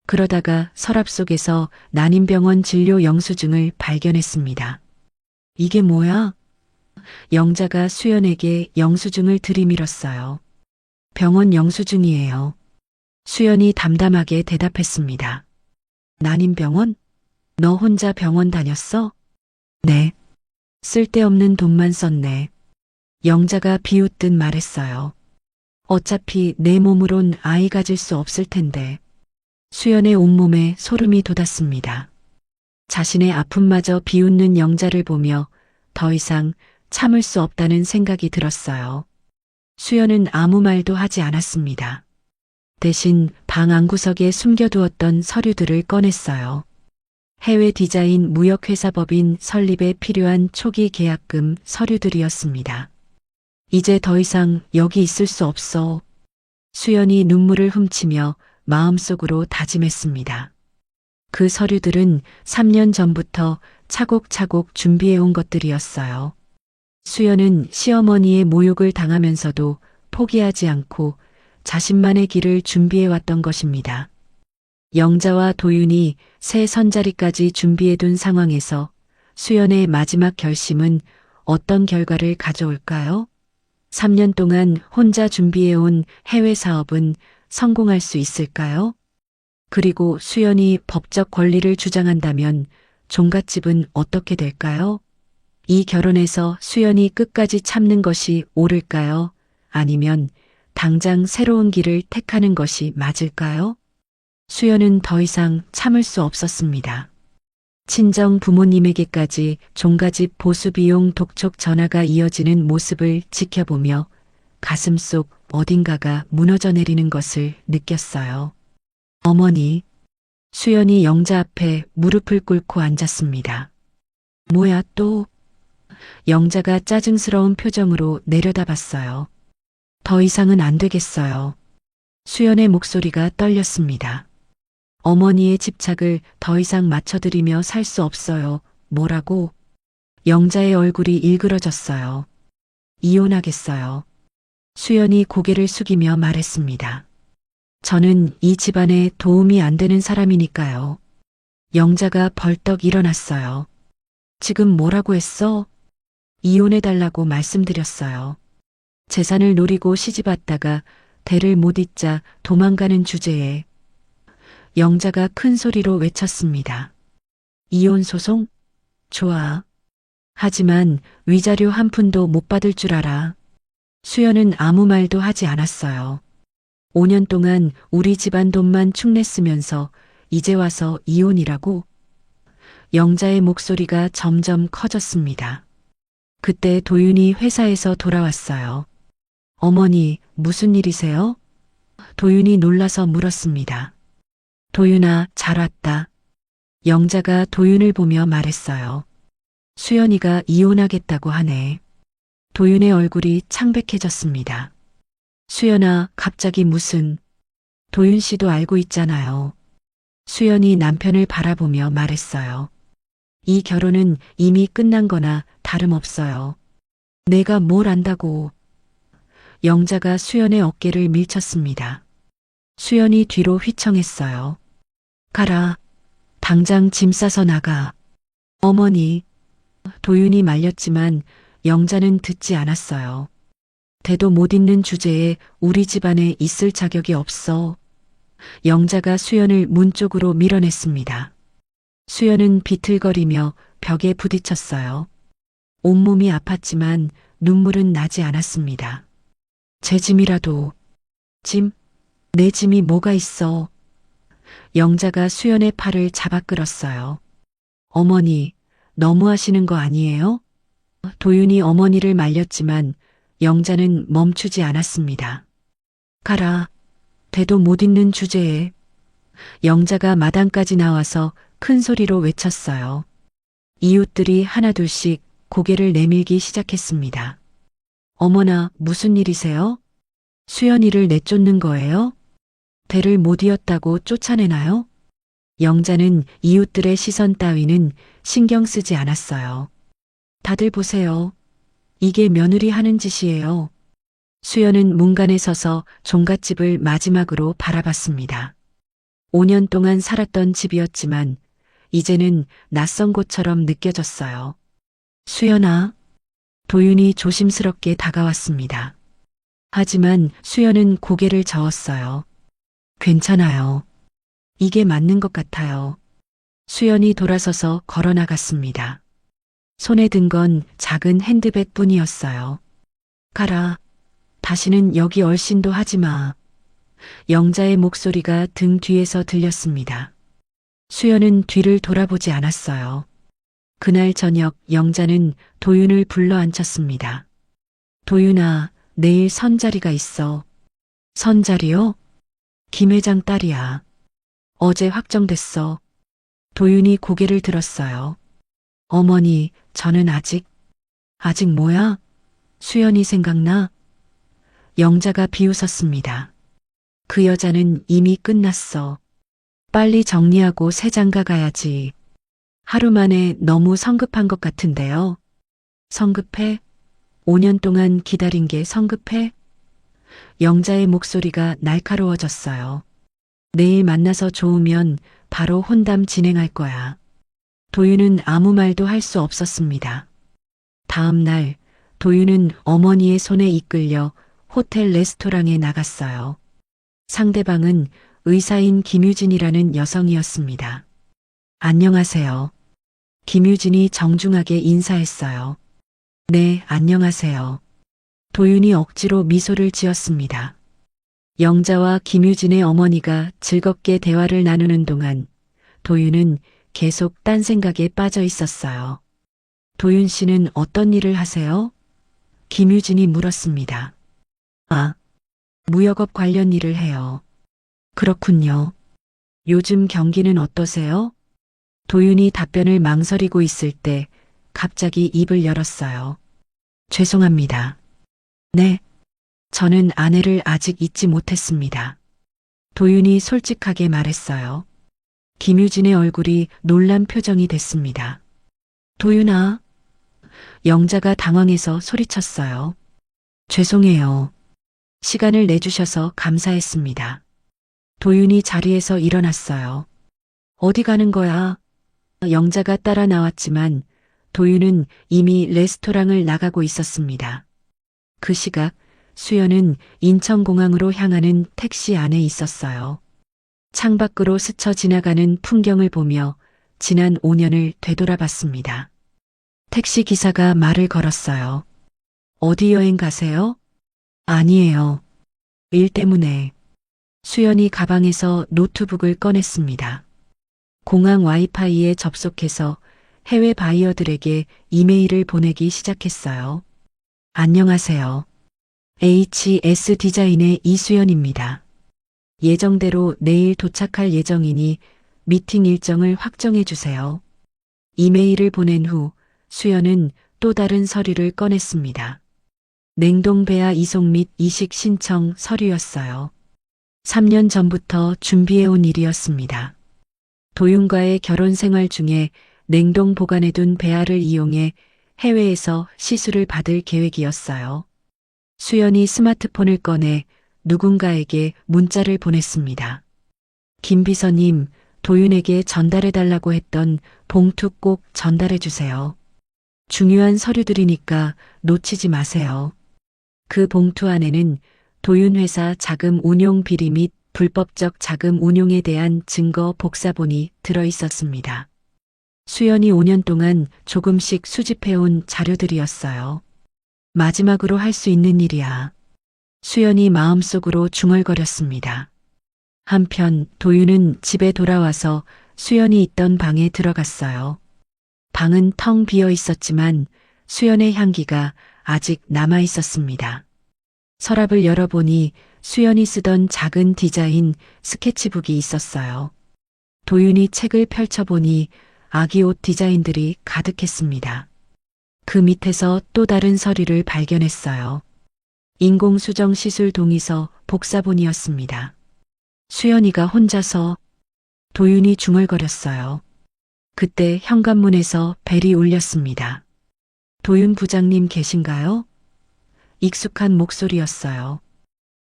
[SPEAKER 2] 그러다가 서랍 속에서 난임병원 진료 영수증을 발견했습니다. 이게 뭐야? 영자가 수연에게 영수증을 들이밀었어요. 병원 영수증이에요. 수연이 담담하게 대답했습니다. 난임병원? 너 혼자 병원 다녔어? 네. 쓸데없는 돈만 썼네. 영자가 비웃듯 말했어요. 어차피 내 몸으론 아이 가질 수 없을 텐데. 수연의 온몸에 소름이 돋았습니다. 자신의 아픔마저 비웃는 영자를 보며 더 이상 참을 수 없다는 생각이 들었어요. 수연은 아무 말도 하지 않았습니다. 대신 방 안구석에 숨겨두었던 서류들을 꺼냈어요. 해외 디자인 무역회사 법인 설립에 필요한 초기 계약금 서류들이었습니다. 이제 더 이상 여기 있을 수 없어. 수연이 눈물을 훔치며 마음속으로 다짐했습니다. 그 서류들은 3년 전부터 차곡차곡 준비해온 것들이었어요. 수연은 시어머니의 모욕을 당하면서도 포기하지 않고 자신만의 길을 준비해왔던 것입니다. 영자와 도윤이 새 선자리까지 준비해둔 상황에서 수연의 마지막 결심은 어떤 결과를 가져올까요? 3년 동안 혼자 준비해온 해외 사업은 성공할 수 있을까요? 그리고 수연이 법적 권리를 주장한다면 종갓집은 어떻게 될까요? 이 결혼에서 수연이 끝까지 참는 것이 옳을까요? 아니면 당장 새로운 길을 택하는 것이 맞을까요? 수연은 더 이상 참을 수 없었습니다. 친정 부모님에게까지 종가집 보수비용 독촉 전화가 이어지는 모습을 지켜보며 가슴속 어딘가가 무너져 내리는 것을 느꼈어요. 어머니, 수연이 영자 앞에 무릎을 꿇고 앉았습니다. 뭐야 또? 영자가 짜증스러운 표정으로 내려다봤어요. 더 이상은 안 되겠어요. 수연의 목소리가 떨렸습니다. 어머니의 집착을 더 이상 맞춰드리며 살 수 없어요. 뭐라고? 영자의 얼굴이 일그러졌어요. 이혼하겠어요. 수연이 고개를 숙이며 말했습니다. 저는 이 집안에 도움이 안 되는 사람이니까요. 영자가 벌떡 일어났어요. 지금 뭐라고 했어? 이혼해달라고 말씀드렸어요. 재산을 노리고 시집왔다가 대를 못 잇자 도망가는 주제에 영자가 큰 소리로 외쳤습니다. 이혼 소송? 좋아. 하지만 위자료 한 푼도 못 받을 줄 알아. 수연은 아무 말도 하지 않았어요. 5년 동안 우리 집안 돈만 축냈으면서 이제 와서 이혼이라고? 영자의 목소리가 점점 커졌습니다. 그때 도윤이 회사에서 돌아왔어요. 어머니, 무슨 일이세요? 도윤이 놀라서 물었습니다. 도윤아, 잘 왔다. 영자가 도윤을 보며 말했어요. 수연이가 이혼하겠다고 하네. 도윤의 얼굴이 창백해졌습니다. 수연아, 갑자기 무슨... 도윤 씨도 알고 있잖아요. 수연이 남편을 바라보며 말했어요. 이 결혼은 이미 끝난 거나 다름없어요. 내가 뭘 안다고... 영자가 수연의 어깨를 밀쳤습니다. 수연이 뒤로 휘청했어요. 가라. 당장 짐 싸서 나가. 어머니. 도윤이 말렸지만 영자는 듣지 않았어요. 대도 못 잇는 주제에 우리 집안에 있을 자격이 없어. 영자가 수연을 문 쪽으로 밀어냈습니다. 수연은 비틀거리며 벽에 부딪혔어요. 온몸이 아팠지만 눈물은 나지 않았습니다. 제 짐이라도. 짐? 내 짐이 뭐가 있어? 영자가 수연의 팔을 잡아 끌었어요. 어머니, 너무하시는 거 아니에요? 도윤이 어머니를 말렸지만 영자는 멈추지 않았습니다. 가라. 대도 못 잇는 주제에. 영자가 마당까지 나와서 큰 소리로 외쳤어요. 이웃들이 하나둘씩 고개를 내밀기 시작했습니다. 어머나, 무슨 일이세요? 수연이를 내쫓는 거예요? 대를 못 이었다고 쫓아내나요? 영자는 이웃들의 시선 따위는 신경 쓰지 않았어요. 다들 보세요. 이게 며느리 하는 짓이에요. 수연은 문간에 서서 종갓집을 마지막으로 바라봤습니다. 5년 동안 살았던 집이었지만 이제는 낯선 곳처럼 느껴졌어요. 수연아. 도윤이 조심스럽게 다가왔습니다. 하지만 수연은 고개를 저었어요. 괜찮아요. 이게 맞는 것 같아요. 수연이 돌아서서 걸어 나갔습니다. 손에 든 건 작은 핸드백 뿐이었어요. 가라. 다시는 여기 얼씬도 하지 마. 영자의 목소리가 등 뒤에서 들렸습니다. 수연은 뒤를 돌아보지 않았어요. 그날 저녁 영자는 도윤을 불러 앉혔습니다. 도윤아, 내일 선자리가 있어. 선자리요? 김 회장 딸이야. 어제 확정됐어. 도윤이 고개를 들었어요. 어머니, 저는 아직 뭐야? 수연이 생각나? 영자가 비웃었습니다. 그 여자는 이미 끝났어. 빨리 정리하고 새 장가 가야지. 하루 만에 너무 성급한 것 같은데요. 성급해? 5년 동안 기다린 게 성급해? 영자의 목소리가 날카로워졌어요. 내일 만나서 좋으면 바로 혼담 진행할 거야. 도윤은 아무 말도 할 수 없었습니다. 다음 날 도윤은 어머니의 손에 이끌려 호텔 레스토랑에 나갔어요. 상대방은 의사인 김유진이라는 여성이었습니다. 안녕하세요. 김유진이 정중하게 인사했어요. 네, 안녕하세요. 도윤이 억지로 미소를 지었습니다. 영자와 김유진의 어머니가 즐겁게 대화를 나누는 동안 도윤은 계속 딴 생각에 빠져 있었어요. 도윤 씨는 어떤 일을 하세요? 김유진이 물었습니다. 아, 무역업 관련 일을 해요. 그렇군요. 요즘 경기는 어떠세요? 도윤이 답변을 망설이고 있을 때 갑자기 입을 열었어요. 죄송합니다. 네. 저는 아내를 아직 잊지 못했습니다. 도윤이 솔직하게 말했어요. 김유진의 얼굴이 놀란 표정이 됐습니다. 도윤아. 영자가 당황해서 소리쳤어요. 죄송해요. 시간을 내주셔서 감사했습니다. 도윤이 자리에서 일어났어요. 어디 가는 거야? 영자가 따라 나왔지만 도윤은 이미 레스토랑을 나가고 있었습니다. 그 시각 수연은 인천공항으로 향하는 택시 안에 있었어요. 창밖으로 스쳐 지나가는 풍경을 보며 지난 5년을 되돌아봤습니다. 택시 기사가 말을 걸었어요. 어디 여행 가세요? 아니에요. 일 때문에. 수연이 가방에서 노트북을 꺼냈습니다. 공항 와이파이에 접속해서 해외 바이어들에게 이메일을 보내기 시작했어요. 안녕하세요. HS 디자인의 이수연입니다. 예정대로 내일 도착할 예정이니 미팅 일정을 확정해 주세요. 이메일을 보낸 후 수연은 또 다른 서류를 꺼냈습니다. 냉동 배아 이송 및 이식 신청 서류였어요. 3년 전부터 준비해온 일이었습니다. 도윤과의 결혼 생활 중에 냉동 보관해둔 배아를 이용해 해외에서 시술을 받을 계획이었어요. 수연이 스마트폰을 꺼내 누군가에게 문자를 보냈습니다. 김 비서님, 도윤에게 전달해달라고 했던 봉투 꼭 전달해주세요. 중요한 서류들이니까 놓치지 마세요. 그 봉투 안에는 도윤회사 자금 운용 비리 및 불법적 자금 운용에 대한 증거 복사본이 들어 있었습니다. 수연이 5년 동안 조금씩 수집해온 자료들이었어요. 마지막으로 할 수 있는 일이야. 수연이 마음속으로 중얼거렸습니다. 한편 도윤은 집에 돌아와서 수연이 있던 방에 들어갔어요. 방은 텅 비어 있었지만 수연의 향기가 아직 남아 있었습니다. 서랍을 열어보니 수연이 쓰던 작은 디자인 스케치북이 있었어요. 도윤이 책을 펼쳐보니 아기 옷 디자인들이 가득했습니다. 그 밑에서 또 다른 서류를 발견했어요. 인공수정 시술 동의서 복사본이었습니다. 수연이가 혼자서 도윤이 중얼거렸어요. 그때 현관문에서 벨이 울렸습니다. 도윤 부장님 계신가요? 익숙한 목소리였어요.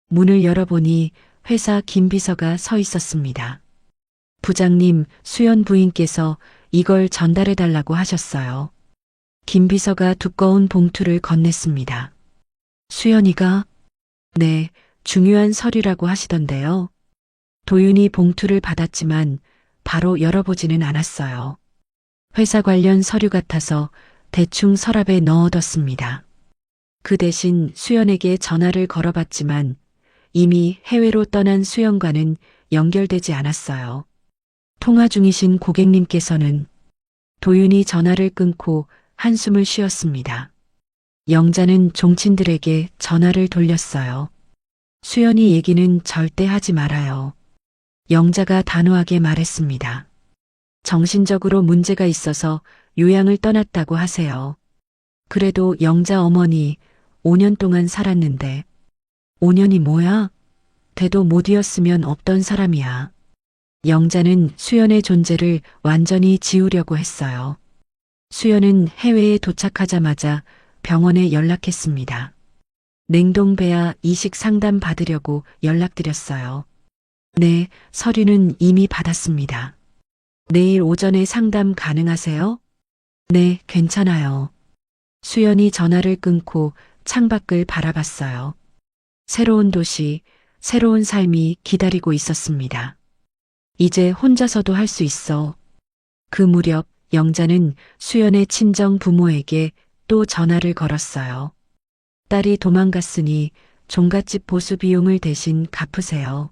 [SPEAKER 2] 문을 열어보니 회사 김 비서가 서 있었습니다. 부장님, 수연 부인께서 이걸 전달해달라고 하셨어요. 김 비서가 두꺼운 봉투를 건넸습니다. 수연이가? 네, 중요한 서류라고 하시던데요. 도윤이 봉투를 받았지만 바로 열어보지는 않았어요. 회사 관련 서류 같아서 대충 서랍에 넣어뒀습니다. 그 대신 수연에게 전화를 걸어봤지만 이미 해외로 떠난 수연과는 연결되지 않았어요. 통화 중이신 고객님께서는 도윤이 전화를 끊고 한숨을 쉬었습니다. 영자는 종친들에게 전화를 돌렸어요. 수연이 얘기는 절대 하지 말아요. 영자가 단호하게 말했습니다. 정신적으로 문제가 있어서 요양을 떠났다고 하세요. 그래도 영자 어머니 5년 동안 살았는데 5년이 뭐야? 대도 못 이었으면 없던 사람이야. 영자는 수연의 존재를 완전히 지우려고 했어요. 수연은 해외에 도착하자마자 병원에 연락했습니다. 냉동배아 이식 상담 받으려고 연락드렸어요. 네, 서류는 이미 받았습니다. 내일 오전에 상담 가능하세요? 네, 괜찮아요. 수연이 전화를 끊고 창밖을 바라봤어요. 새로운 도시, 새로운 삶이 기다리고 있었습니다. 이제 혼자서도 할 수 있어. 그 무렵 영자는 수연의 친정 부모에게 또 전화를 걸었어요. 딸이 도망갔으니 종갓집 보수 비용을 대신 갚으세요.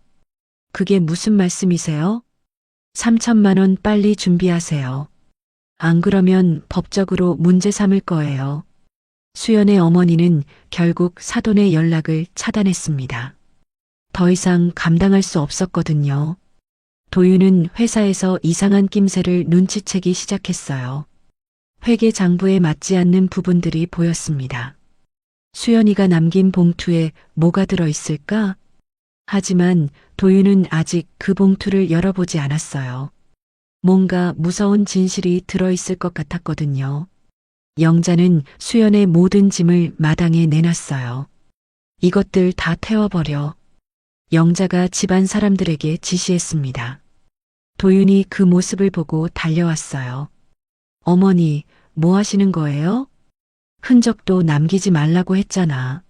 [SPEAKER 2] 그게 무슨 말씀이세요? 3천만 원 빨리 준비하세요. 안 그러면 법적으로 문제 삼을 거예요. 수연의 어머니는 결국 사돈의 연락을 차단했습니다. 더 이상 감당할 수 없었거든요. 도윤은 회사에서 이상한 낌새를 눈치채기 시작했어요. 회계 장부에 맞지 않는 부분들이 보였습니다. 수연이가 남긴 봉투에 뭐가 들어있을까? 하지만 도윤은 아직 그 봉투를 열어보지 않았어요. 뭔가 무서운 진실이 들어있을 것 같았거든요. 영자는 수연의 모든 짐을 마당에 내놨어요. 이것들 다 태워버려. 영자가 집안 사람들에게 지시했습니다. 도윤이 그 모습을 보고 달려왔어요. 어머니, 뭐 하시는 거예요? 흔적도 남기지 말라고 했잖아.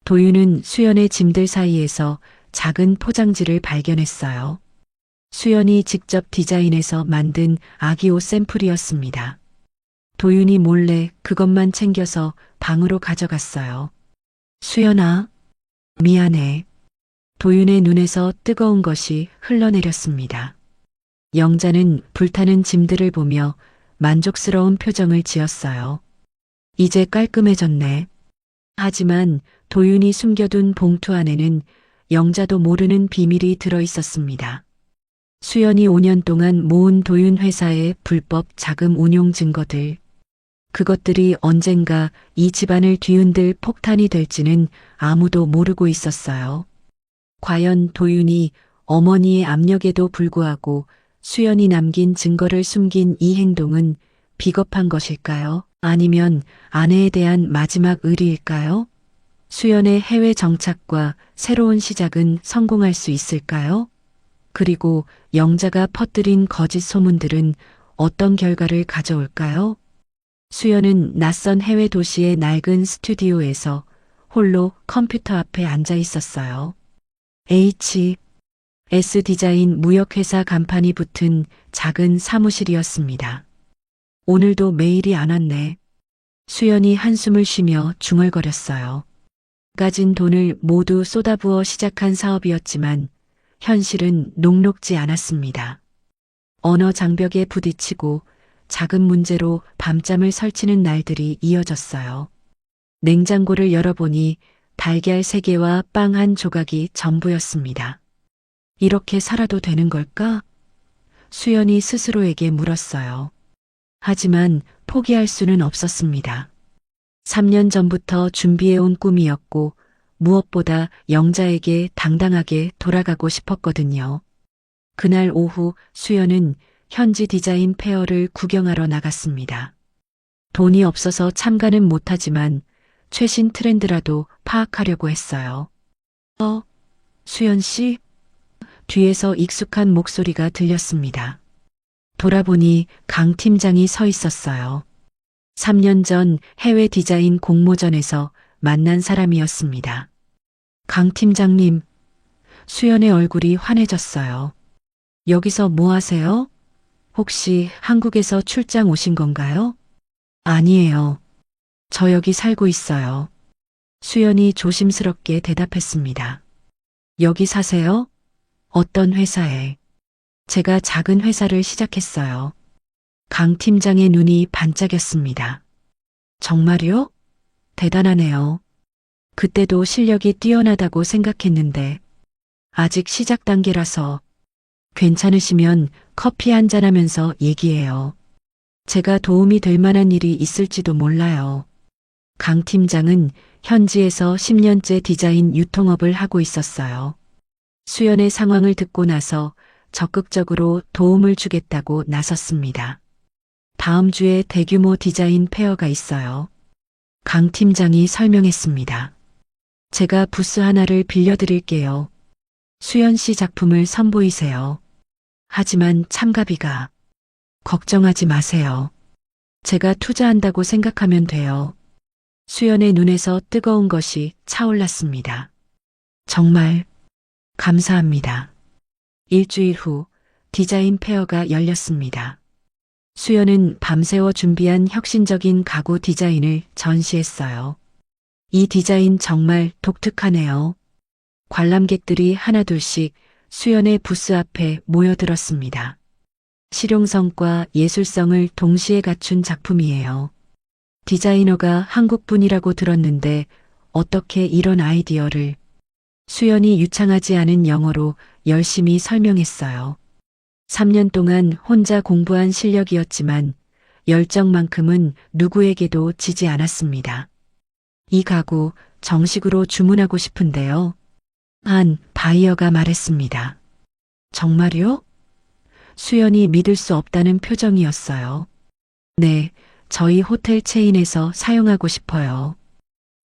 [SPEAKER 2] 도윤은 수연의 짐들 사이에서 작은 포장지를 발견했어요. 수연이 직접 디자인해서 만든 아기 옷 샘플이었습니다. 도윤이 몰래 그것만 챙겨서 방으로 가져갔어요. 수연아, 미안해. 도윤의 눈에서 뜨거운 것이 흘러내렸습니다. 영자는 불타는 짐들을 보며 만족스러운 표정을 지었어요. 이제 깔끔해졌네. 하지만 도윤이 숨겨둔 봉투 안에는 영자도 모르는 비밀이 들어 있었습니다. 수연이 5년 동안 모은 도윤 회사의 불법 자금 운용 증거들. 그것들이 언젠가 이 집안을 뒤흔들 폭탄이 될지는 아무도 모르고 있었어요. 과연 도윤이 어머니의 압력에도 불구하고 수연이 남긴 증거를 숨긴 이 행동은 비겁한 것일까요? 아니면 아내에 대한 마지막 의리일까요? 수연의 해외 정착과 새로운 시작은 성공할 수 있을까요? 그리고 영자가 퍼뜨린 거짓 소문들은 어떤 결과를 가져올까요? 수연은 낯선 해외 도시의 낡은 스튜디오에서 홀로 컴퓨터 앞에 앉아 있었어요. HS 디자인 무역회사 간판이 붙은 작은 사무실이었습니다. 오늘도 메일이 안 왔네. 수연이 한숨을 쉬며 중얼거렸어요. 가진 돈을 모두 쏟아부어 시작한 사업이었지만 현실은 녹록지 않았습니다. 언어 장벽에 부딪히고 작은 문제로 밤잠을 설치는 날들이 이어졌어요. 냉장고를 열어보니 달걀 3개와 빵 한 조각이 전부였습니다. 이렇게 살아도 되는 걸까? 수연이 스스로에게 물었어요. 하지만 포기할 수는 없었습니다. 3년 전부터 준비해온 꿈이었고 무엇보다 영자에게 당당하게 돌아가고 싶었거든요. 그날 오후 수연은 현지 디자인 페어를 구경하러 나갔습니다. 돈이 없어서 참가는 못하지만 최신 트렌드라도 파악하려고 했어요. 수연 씨? 뒤에서 익숙한 목소리가 들렸습니다. 돌아보니 강 팀장이 서 있었어요. 3년 전 해외 디자인 공모전에서 만난 사람이었습니다. 강 팀장님, 수연의 얼굴이 환해졌어요. 여기서 뭐 하세요? 혹시 한국에서 출장 오신 건가요? 아니에요. 저 여기 살고 있어요. 수연이 조심스럽게 대답했습니다. 여기 사세요? 어떤 회사에? 제가 작은 회사를 시작했어요. 강 팀장의 눈이 반짝였습니다. 정말요? 대단하네요. 그때도 실력이 뛰어나다고 생각했는데 아직 시작 단계라서 괜찮으시면 커피 한잔 하면서 얘기해요. 제가 도움이 될 만한 일이 있을지도 몰라요. 강 팀장은 현지에서 10년째 디자인 유통업을 하고 있었어요. 수연의 상황을 듣고 나서 적극적으로 도움을 주겠다고 나섰습니다. 다음 주에 대규모 디자인 페어가 있어요. 강 팀장이 설명했습니다. 제가 부스 하나를 빌려드릴게요. 수연 씨 작품을 선보이세요. 하지만 참가비가. 걱정하지 마세요. 제가 투자한다고 생각하면 돼요. 수연의 눈에서 뜨거운 것이 차올랐습니다. 정말 감사합니다. 일주일 후 디자인 페어가 열렸습니다. 수연은 밤새워 준비한 혁신적인 가구 디자인을 전시했어요. 이 디자인 정말 독특하네요. 관람객들이 하나둘씩 수연의 부스 앞에 모여들었습니다. 실용성과 예술성을 동시에 갖춘 작품이에요. 디자이너가 한국분이라고 들었는데 어떻게 이런 아이디어를. 수연이 유창하지 않은 영어로 열심히 설명했어요. 3년 동안 혼자 공부한 실력이었지만 열정만큼은 누구에게도 지지 않았습니다. 이 가구 정식으로 주문하고 싶은데요. 한 바이어가 말했습니다. 정말요? 수연이 믿을 수 없다는 표정이었어요. 네, 저희 호텔 체인에서 사용하고 싶어요.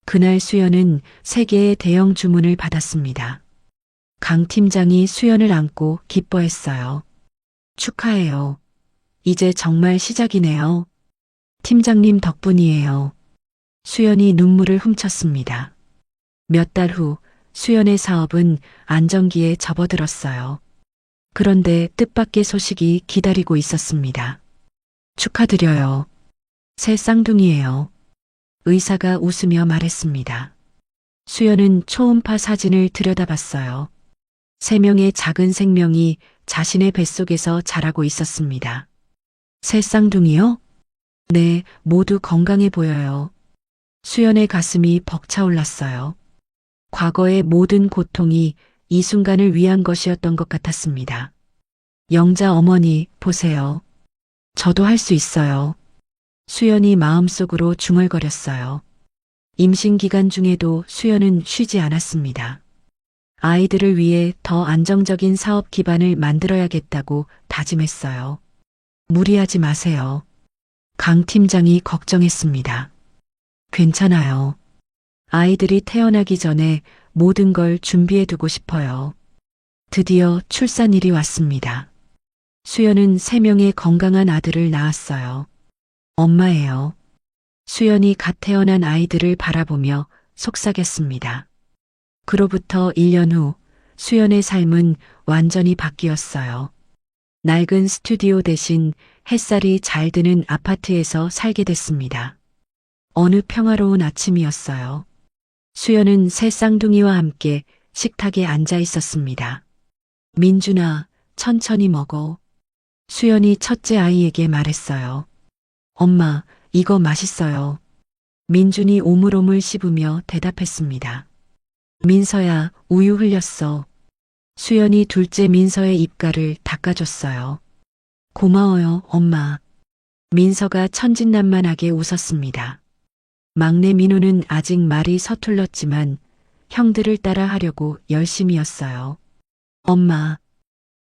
[SPEAKER 2] 그날 수연은 3개의 대형 주문을 받았습니다. 강 팀장이 수연을 안고 기뻐했어요. 축하해요. 이제 정말 시작이네요. 팀장님 덕분이에요. 수연이 눈물을 훔쳤습니다. 몇 달 후 수연의 사업은 안정기에 접어들었어요. 그런데 뜻밖의 소식이 기다리고 있었습니다. 축하드려요. 새 쌍둥이에요. 의사가 웃으며 말했습니다. 수연은 초음파 사진을 들여다봤어요. 3명의 작은 생명이 자신의 뱃속에서 자라고 있었습니다. 새 쌍둥이요? 네, 모두 건강해 보여요. 수연의 가슴이 벅차올랐어요. 과거의 모든 고통이 이 순간을 위한 것이었던 것 같았습니다. 영자 어머니, 보세요. 저도 할 수 있어요. 수연이 마음속으로 중얼거렸어요. 임신 기간 중에도 수연은 쉬지 않았습니다. 아이들을 위해 더 안정적인 사업 기반을 만들어야겠다고 다짐했어요. 무리하지 마세요. 강 팀장이 걱정했습니다. 괜찮아요. 아이들이 태어나기 전에 모든 걸 준비해두고 싶어요. 드디어 출산일이 왔습니다. 수연은 3명의 건강한 아들을 낳았어요. 엄마예요. 수연이 갓 태어난 아이들을 바라보며 속삭였습니다. 그로부터 1년 후 수연의 삶은 완전히 바뀌었어요. 낡은 스튜디오 대신 햇살이 잘 드는 아파트에서 살게 됐습니다. 어느 평화로운 아침이었어요. 수연은 새 쌍둥이와 함께 식탁에 앉아 있었습니다. 민준아, 천천히 먹어. 수연이 첫째 아이에게 말했어요. 엄마, 이거 맛있어요. 민준이 오물오물 씹으며 대답했습니다. 민서야, 우유 흘렸어. 수연이 둘째 민서의 입가를 닦아줬어요. 고마워요, 엄마. 민서가 천진난만하게 웃었습니다. 막내 민호는 아직 말이 서툴렀지만 형들을 따라 하려고 열심이었어요. 엄마,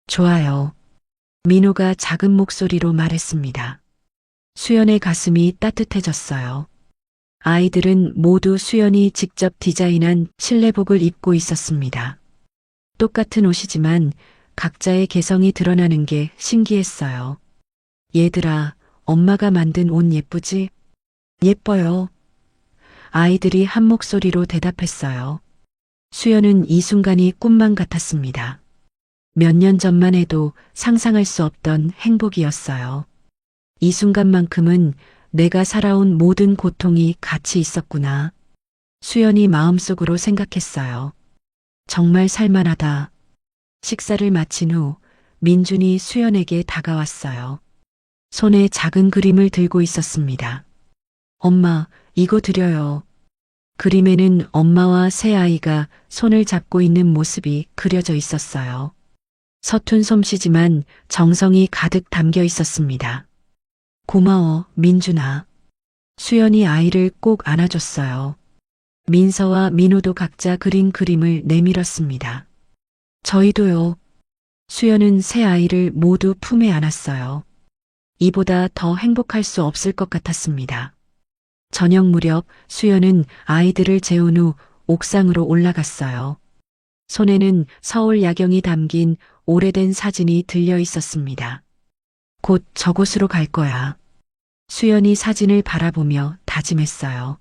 [SPEAKER 2] 좋아요. 민호가 작은 목소리로 말했습니다. 수연의 가슴이 따뜻해졌어요. 아이들은 모두 수연이 직접 디자인한 실내복을 입고 있었습니다. 똑같은 옷이지만 각자의 개성이 드러나는 게 신기했어요. 얘들아, 엄마가 만든 옷 예쁘지? 예뻐요. 아이들이 한 목소리로 대답했어요. 수연은 이 순간이 꿈만 같았습니다. 몇 년 전만 해도 상상할 수 없던 행복이었어요. 이 순간만큼은 내가 살아온 모든 고통이 같이 있었구나. 수연이 마음속으로 생각했어요. 정말 살만하다. 식사를 마친 후 민준이 수연에게 다가왔어요. 손에 작은 그림을 들고 있었습니다. 엄마, 이거 드려요. 그림에는 엄마와 새 아이가 손을 잡고 있는 모습이 그려져 있었어요. 서툰 솜씨지만 정성이 가득 담겨 있었습니다. 고마워, 민준아. 수연이 아이를 꼭 안아줬어요. 민서와 민호도 각자 그린 그림을 내밀었습니다. 저희도요. 수연은 새 아이를 모두 품에 안았어요. 이보다 더 행복할 수 없을 것 같았습니다. 저녁 무렵 수연은 아이들을 재운 후 옥상으로 올라갔어요. 손에는 서울 야경이 담긴 오래된 사진이 들려 있었습니다. 곧 저곳으로 갈 거야. 수연이 사진을 바라보며 다짐했어요.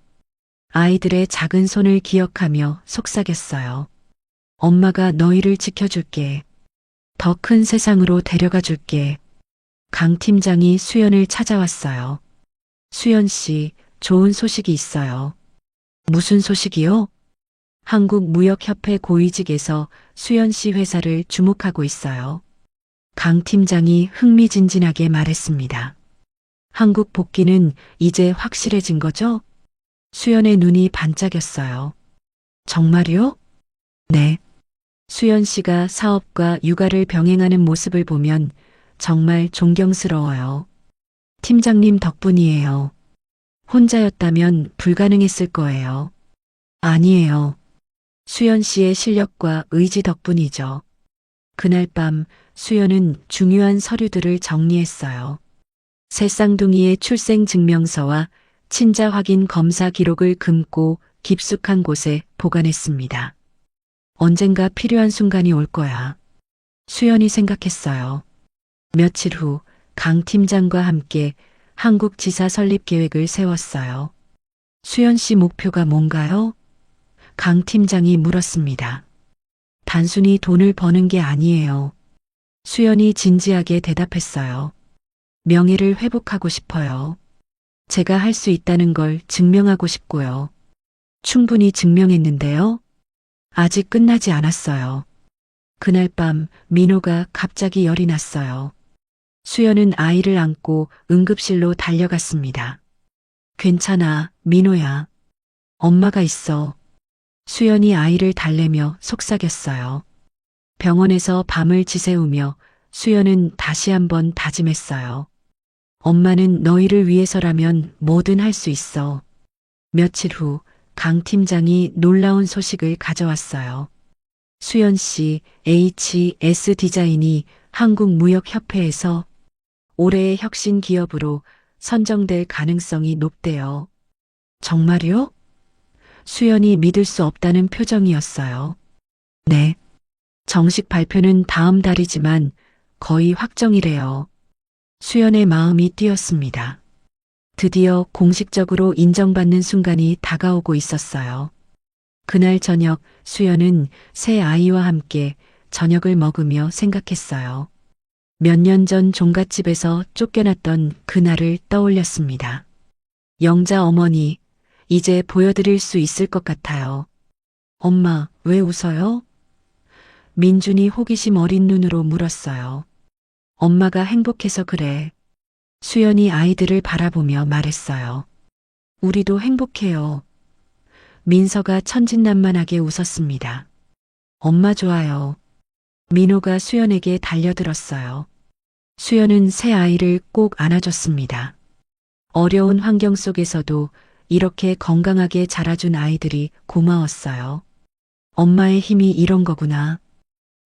[SPEAKER 2] 아이들의 작은 손을 기억하며 속삭였어요. 엄마가 너희를 지켜줄게. 더 큰 세상으로 데려가 줄게. 강 팀장이 수연을 찾아왔어요. 수연 씨, 좋은 소식이 있어요. 무슨 소식이요? 한국무역협회 고위직에서 수연 씨 회사를 주목하고 있어요. 강 팀장이 흥미진진하게 말했습니다. 한국 복귀는 이제 확실해진 거죠? 수연의 눈이 반짝였어요. 정말요? 네. 수연 씨가 사업과 육아를 병행하는 모습을 보면 정말 존경스러워요. 팀장님 덕분이에요. 혼자였다면 불가능했을 거예요. 아니에요. 수연 씨의 실력과 의지 덕분이죠. 그날 밤 수연은 중요한 서류들을 정리했어요. 새 쌍둥이의 출생 증명서와 친자 확인 검사 기록을 금고 깊숙한 곳에 보관했습니다. 언젠가 필요한 순간이 올 거야. 수연이 생각했어요. 며칠 후 강 팀장과 함께 한국 지사 설립 계획을 세웠어요. 수연 씨 목표가 뭔가요? 강 팀장이 물었습니다. 단순히 돈을 버는 게 아니에요. 수연이 진지하게 대답했어요. 명예를 회복하고 싶어요. 제가 할 수 있다는 걸 증명하고 싶고요. 충분히 증명했는데요. 아직 끝나지 않았어요. 그날 밤 민호가 갑자기 열이 났어요. 수연은 아이를 안고 응급실로 달려갔습니다. 괜찮아, 민호야. 엄마가 있어. 수연이 아이를 달래며 속삭였어요. 병원에서 밤을 지새우며 수연은 다시 한번 다짐했어요. 엄마는 너희를 위해서라면 뭐든 할 수 있어. 며칠 후 강 팀장이 놀라운 소식을 가져왔어요. 수연 씨 HS 디자인이 한국무역협회에서 올해의 혁신 기업으로 선정될 가능성이 높대요. 정말요? 수연이 믿을 수 없다는 표정이었어요. 네. 정식 발표는 다음 달이지만 거의 확정이래요. 수연의 마음이 뛰었습니다. 드디어 공식적으로 인정받는 순간이 다가오고 있었어요. 그날 저녁 수연은 새 아이와 함께 저녁을 먹으며 생각했어요. 몇 년 전 종갓집에서 쫓겨났던 그날을 떠올렸습니다. 영자 어머니, 이제 보여드릴 수 있을 것 같아요. 엄마, 왜 웃어요? 민준이 호기심 어린 눈으로 물었어요. 엄마가 행복해서 그래. 수연이 아이들을 바라보며 말했어요. 우리도 행복해요. 민서가 천진난만하게 웃었습니다. 엄마 좋아요. 민호가 수연에게 달려들었어요. 수연은 새 아이를 꼭 안아줬습니다. 어려운 환경 속에서도 이렇게 건강하게 자라준 아이들이 고마웠어요. 엄마의 힘이 이런 거구나.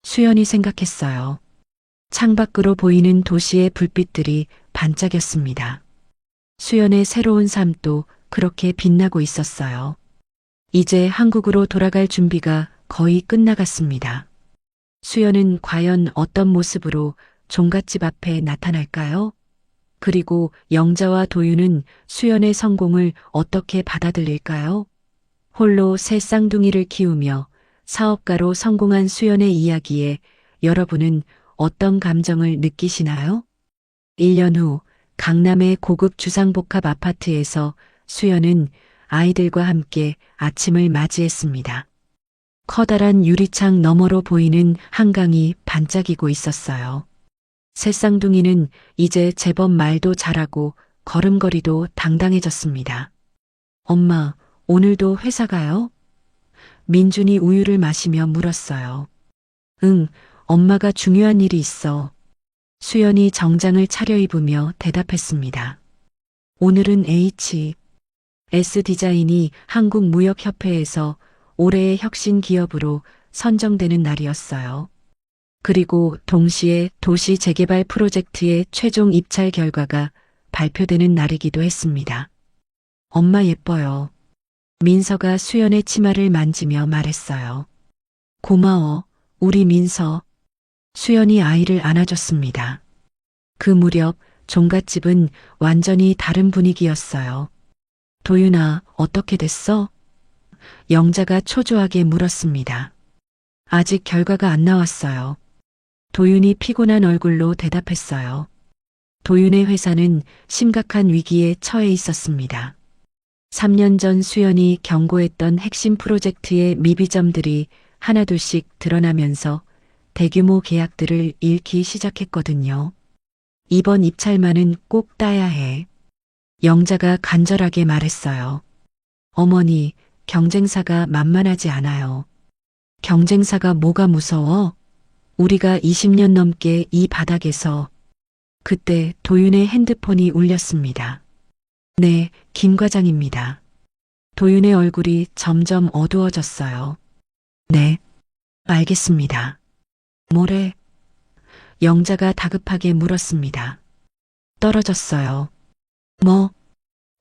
[SPEAKER 2] 수연이 생각했어요. 창밖으로 보이는 도시의 불빛들이 반짝였습니다. 수연의 새로운 삶도 그렇게 빛나고 있었어요. 이제 한국으로 돌아갈 준비가 거의 끝나갔습니다. 수연은 과연 어떤 모습으로 종갓집 앞에 나타날까요? 그리고 영자와 도윤은 수연의 성공을 어떻게 받아들일까요? 홀로 새 쌍둥이를 키우며 사업가로 성공한 수연의 이야기에 여러분은 어떤 감정을 느끼시나요? 1년 후 강남의 고급 주상복합 아파트에서 수연은 아이들과 함께 아침을 맞이했습니다. 커다란 유리창 너머로 보이는 한강이 반짝이고 있었어요. 새쌍둥이는 이제 제법 말도 잘하고 걸음걸이도 당당해졌습니다. 엄마, 오늘도 회사 가요? 민준이 우유를 마시며 물었어요. 응, 엄마가 중요한 일이 있어. 수연이 정장을 차려입으며 대답했습니다. 오늘은 HS 디자인이 한국무역협회에서 올해의 혁신 기업으로 선정되는 날이었어요. 그리고 동시에 도시 재개발 프로젝트의 최종 입찰 결과가 발표되는 날이기도 했습니다. 엄마 예뻐요. 민서가 수연의 치마를 만지며 말했어요. 고마워, 우리 민서. 수연이 아이를 안아줬습니다. 그 무렵 종갓집은 완전히 다른 분위기였어요. 도윤아, 어떻게 됐어? 영자가 초조하게 물었습니다. 아직 결과가 안 나왔어요. 도윤이 피곤한 얼굴로 대답했어요. 도윤의 회사는 심각한 위기에 처해 있었습니다. 3년 전 수연이 경고했던 핵심 프로젝트의 미비점들이 하나둘씩 드러나면서 대규모 계약들을 잃기 시작했거든요. 이번 입찰만은 꼭 따야 해. 영자가 간절하게 말했어요. 어머니, 경쟁사가 만만하지 않아요. 경쟁사가 뭐가 무서워? 우리가 20년 넘게 이 바닥에서. 그때 도윤의 핸드폰이 울렸습니다. 네, 김 과장입니다. 도윤의 얼굴이 점점 어두워졌어요. 네, 알겠습니다. 뭐래? 영자가 다급하게 물었습니다. 떨어졌어요. 뭐?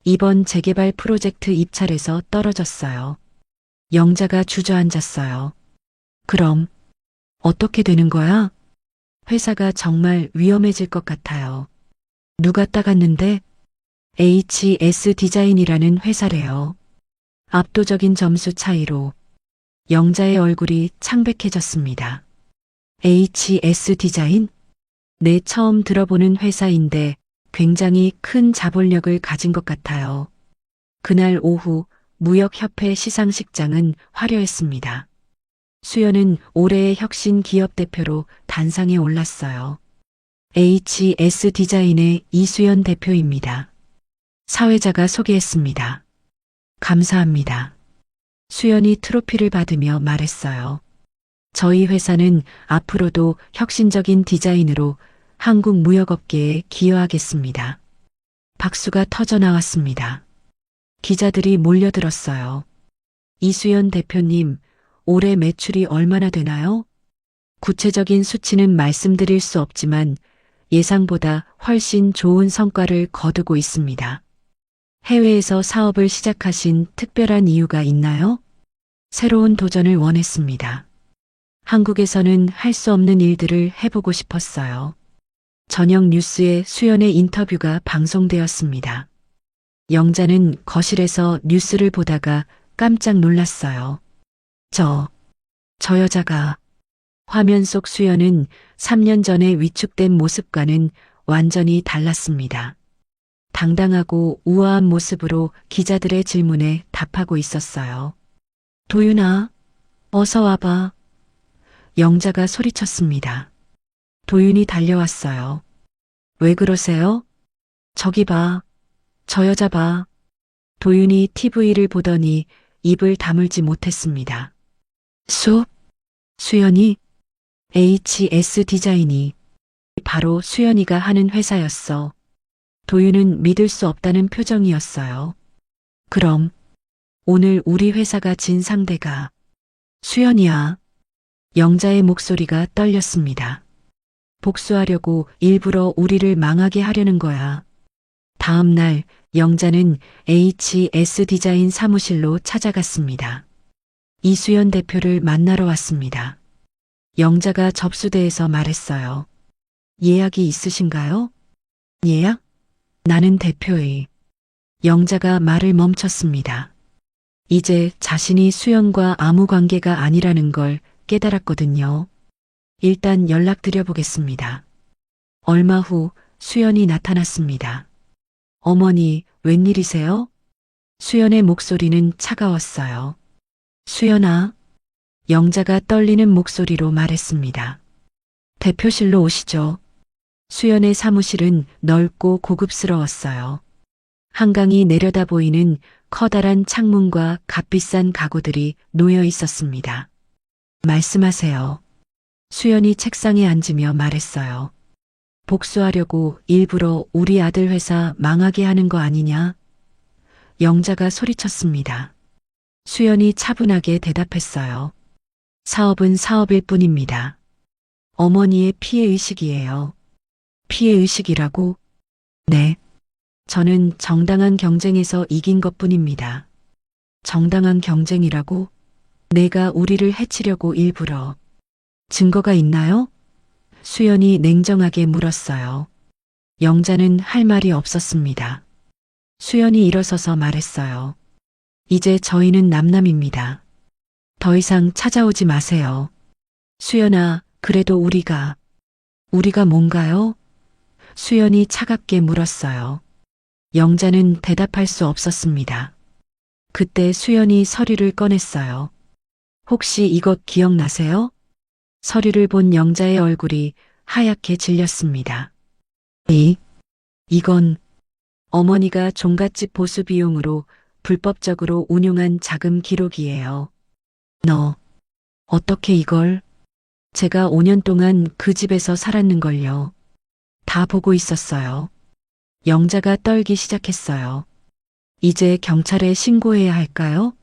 [SPEAKER 2] 이번 재개발 프로젝트 입찰에서 떨어졌어요. 영자가 주저앉았어요. 그럼 어떻게 되는 거야? 회사가 정말 위험해질 것 같아요. 누가 따갔는데? HS 디자인이라는 회사래요. 압도적인 점수 차이로. 영자의 얼굴이 창백해졌습니다. HS 디자인? 네, 처음 들어보는 회사인데 굉장히 큰 자본력을 가진 것 같아요. 그날 오후 무역협회 시상식장은 화려했습니다. 수연은 올해의 혁신 기업 대표로 단상에 올랐어요. HS 디자인의 이수연 대표입니다. 사회자가 소개했습니다. 감사합니다. 수연이 트로피를 받으며 말했어요. 저희 회사는 앞으로도 혁신적인 디자인으로 한국 무역업계에 기여하겠습니다. 박수가 터져 나왔습니다. 기자들이 몰려들었어요. 이수연 대표님, 올해 매출이 얼마나 되나요? 구체적인 수치는 말씀드릴 수 없지만 예상보다 훨씬 좋은 성과를 거두고 있습니다. 해외에서 사업을 시작하신 특별한 이유가 있나요? 새로운 도전을 원했습니다. 한국에서는 할 수 없는 일들을 해보고 싶었어요. 저녁 뉴스에 수연의 인터뷰가 방송되었습니다. 영자는 거실에서 뉴스를 보다가 깜짝 놀랐어요. 저 여자가. 화면 속 수연은 3년 전에 위축된 모습과는 완전히 달랐습니다. 당당하고 우아한 모습으로 기자들의 질문에 답하고 있었어요. 도윤아, 어서 와봐. 영자가 소리쳤습니다. 도윤이 달려왔어요. 왜 그러세요? 저기 봐. 저 여자 봐. 도윤이 TV를 보더니 입을 다물지 못했습니다. 수연이? HS 디자인이. 바로 수연이가 하는 회사였어. 도윤은 믿을 수 없다는 표정이었어요. 그럼 오늘 우리 회사가 진 상대가 수연이야. 영자의 목소리가 떨렸습니다. 복수하려고 일부러 우리를 망하게 하려는 거야. 다음 날 영자는 HS 디자인 사무실로 찾아갔습니다. 이수연 대표를 만나러 왔습니다. 영자가 접수대에서 말했어요. 예약이 있으신가요? 예약? 나는 대표의. 영자가 말을 멈췄습니다. 이제 자신이 수연과 아무 관계가 아니라는 걸 깨달았거든요. 일단 연락드려 보겠습니다. 얼마 후 수연이 나타났습니다. 어머니, 웬일이세요? 수연의 목소리는 차가웠어요. 수연아. 영자가 떨리는 목소리로 말했습니다. 대표실로 오시죠. 수연의 사무실은 넓고 고급스러웠어요. 한강이 내려다 보이는 커다란 창문과 값비싼 가구들이 놓여 있었습니다. 말씀하세요. 수연이 책상에 앉으며 말했어요. 복수하려고 일부러 우리 아들 회사 망하게 하는 거 아니냐? 영자가 소리쳤습니다. 수연이 차분하게 대답했어요. 사업은 사업일 뿐입니다. 어머니의 피해의식이에요. 피해의식이라고? 네. 저는 정당한 경쟁에서 이긴 것뿐입니다. 정당한 경쟁이라고? 내가 우리를 해치려고 일부러. 증거가 있나요? 수연이 냉정하게 물었어요. 영자는 할 말이 없었습니다. 수연이 일어서서 말했어요. 이제 저희는 남남입니다. 더 이상 찾아오지 마세요. 수연아, 그래도 우리가 뭔가요? 수연이 차갑게 물었어요. 영자는 대답할 수 없었습니다. 그때 수연이 서류를 꺼냈어요. 혹시 이것 기억나세요? 서류를 본 영자의 얼굴이 하얗게 질렸습니다. 이건 어머니가 종갓집 보수 비용으로 불법적으로 운용한 자금 기록이에요. 너, 어떻게 이걸? 제가 5년 동안 그 집에서 살았는걸요. 다 보고 있었어요. 영자가 떨기 시작했어요. 이제 경찰에 신고해야 할까요?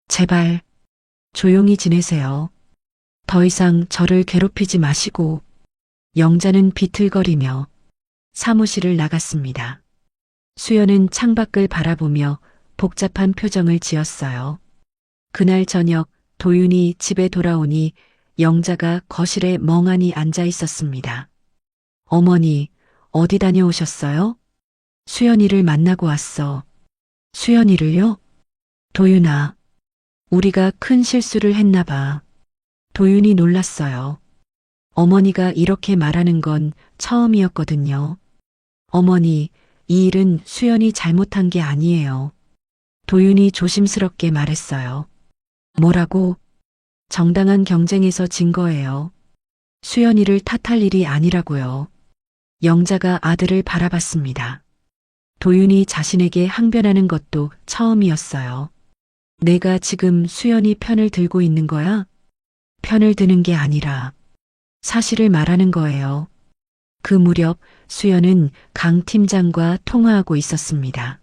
[SPEAKER 2] 제발, 조용히 지내세요. 더 이상 저를 괴롭히지 마시고. 영자는 비틀거리며 사무실을 나갔습니다. 수연은 창밖을 바라보며 복잡한 표정을 지었어요. 그날 저녁 도윤이 집에 돌아오니 영자가 거실에 멍하니 앉아 있었습니다. 어머니, 어디 다녀오셨어요? 수연이를 만나고 왔어. 수연이를요? 도윤아, 우리가 큰 실수를 했나 봐. 도윤이 놀랐어요. 어머니가 이렇게 말하는 건 처음이었거든요. 어머니, 이 일은 수연이 잘못한 게 아니에요. 도윤이 조심스럽게 말했어요. 뭐라고? 정당한 경쟁에서 진 거예요. 수연이를 탓할 일이 아니라고요. 영자가 아들을 바라봤습니다. 도윤이 자신에게 항변하는 것도 처음이었어요. 내가 지금 수연이 편을 들고 있는 거야? 편을 드는 게 아니라 사실을 말하는 거예요. 그 무렵 수연은 강 팀장과 통화하고 있었습니다.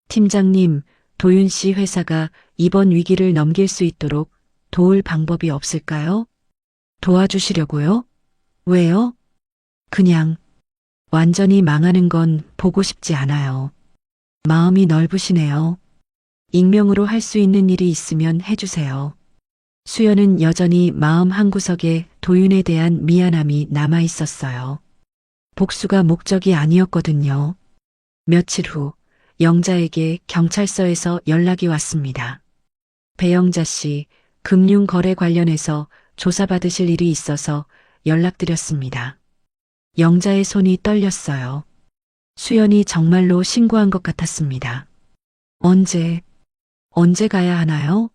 [SPEAKER 2] 팀장님, 도윤 씨 회사가 이번 위기를 넘길 수 있도록 도울 방법이 없을까요? 도와주시려고요? 왜요? 그냥 완전히 망하는 건 보고 싶지 않아요. 마음이 넓으시네요. 익명으로 할 수 있는 일이 있으면 해주세요. 수연은 여전히 마음 한구석에 도윤에 대한 미안함이 남아 있었어요. 복수가 목적이 아니었거든요. 며칠 후 영자에게 경찰서에서 연락이 왔습니다. 배영자 씨, 금융거래 관련해서 조사받으실 일이 있어서 연락드렸습니다. 영자의 손이 떨렸어요. 수연이 정말로 신고한 것 같았습니다. 언제 가야 하나요?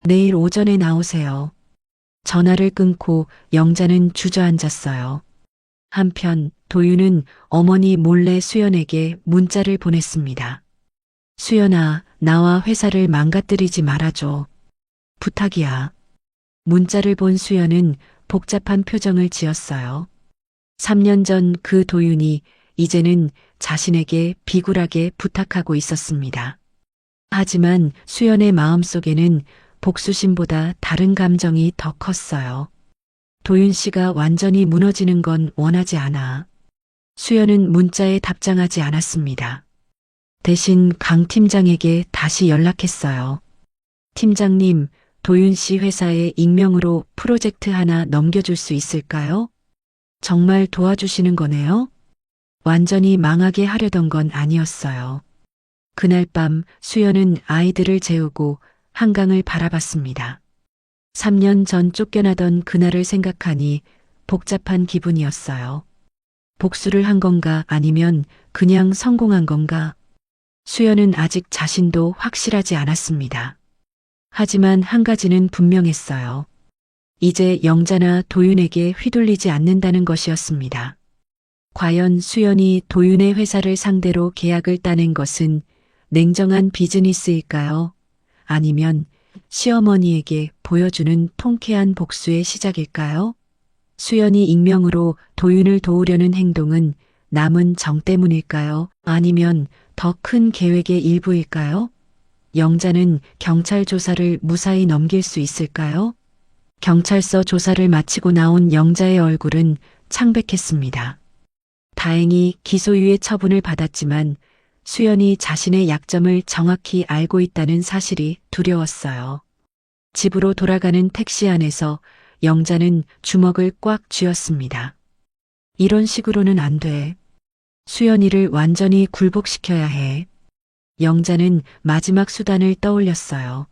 [SPEAKER 2] 내일 오전에 나오세요. 전화를 끊고 영자는 주저앉았어요. 한편 도윤은 어머니 몰래 수연에게 문자를 보냈습니다. 수연아, 나와 회사를 망가뜨리지 말아줘. 부탁이야. 문자를 본 수연은 복잡한 표정을 지었어요. 3년 전 그 도윤이 이제는 자신에게 비굴하게 부탁하고 있었습니다. 하지만 수연의 마음속에는 복수심보다 다른 감정이 더 컸어요. 도윤 씨가 완전히 무너지는 건 원하지 않아. 수연은 문자에 답장하지 않았습니다. 대신 강 팀장에게 다시 연락했어요. 팀장님, 도윤 씨 회사에 익명으로 프로젝트 하나 넘겨줄 수 있을까요? 정말 도와주시는 거네요? 완전히 망하게 하려던 건 아니었어요. 그날 밤 수연은 아이들을 재우고 한강을 바라봤습니다. 3년 전 쫓겨나던 그날을 생각하니 복잡한 기분이었어요. 복수를 한 건가 아니면 그냥 성공한 건가? 수연은 아직 자신도 확실하지 않았습니다. 하지만 한 가지는 분명했어요. 이제 영자나 도윤에게 휘둘리지 않는다는 것이었습니다. 과연 수연이 도윤의 회사를 상대로 계약을 따낸 것은 냉정한 비즈니스일까요? 아니면 시어머니에게 보여주는 통쾌한 복수의 시작일까요? 수연이 익명으로 도윤을 도우려는 행동은 남은 정 때문일까요? 아니면 더 큰 계획의 일부일까요? 영자는 경찰 조사를 무사히 넘길 수 있을까요? 경찰서 조사를 마치고 나온 영자의 얼굴은 창백했습니다. 다행히 기소유예 처분을 받았지만 수연이 자신의 약점을 정확히 알고 있다는 사실이 두려웠어요. 집으로 돌아가는 택시 안에서 영자는 주먹을 꽉 쥐었습니다. 이런 식으로는 안 돼. 수연이를 완전히 굴복시켜야 해. 영자는 마지막 수단을 떠올렸어요.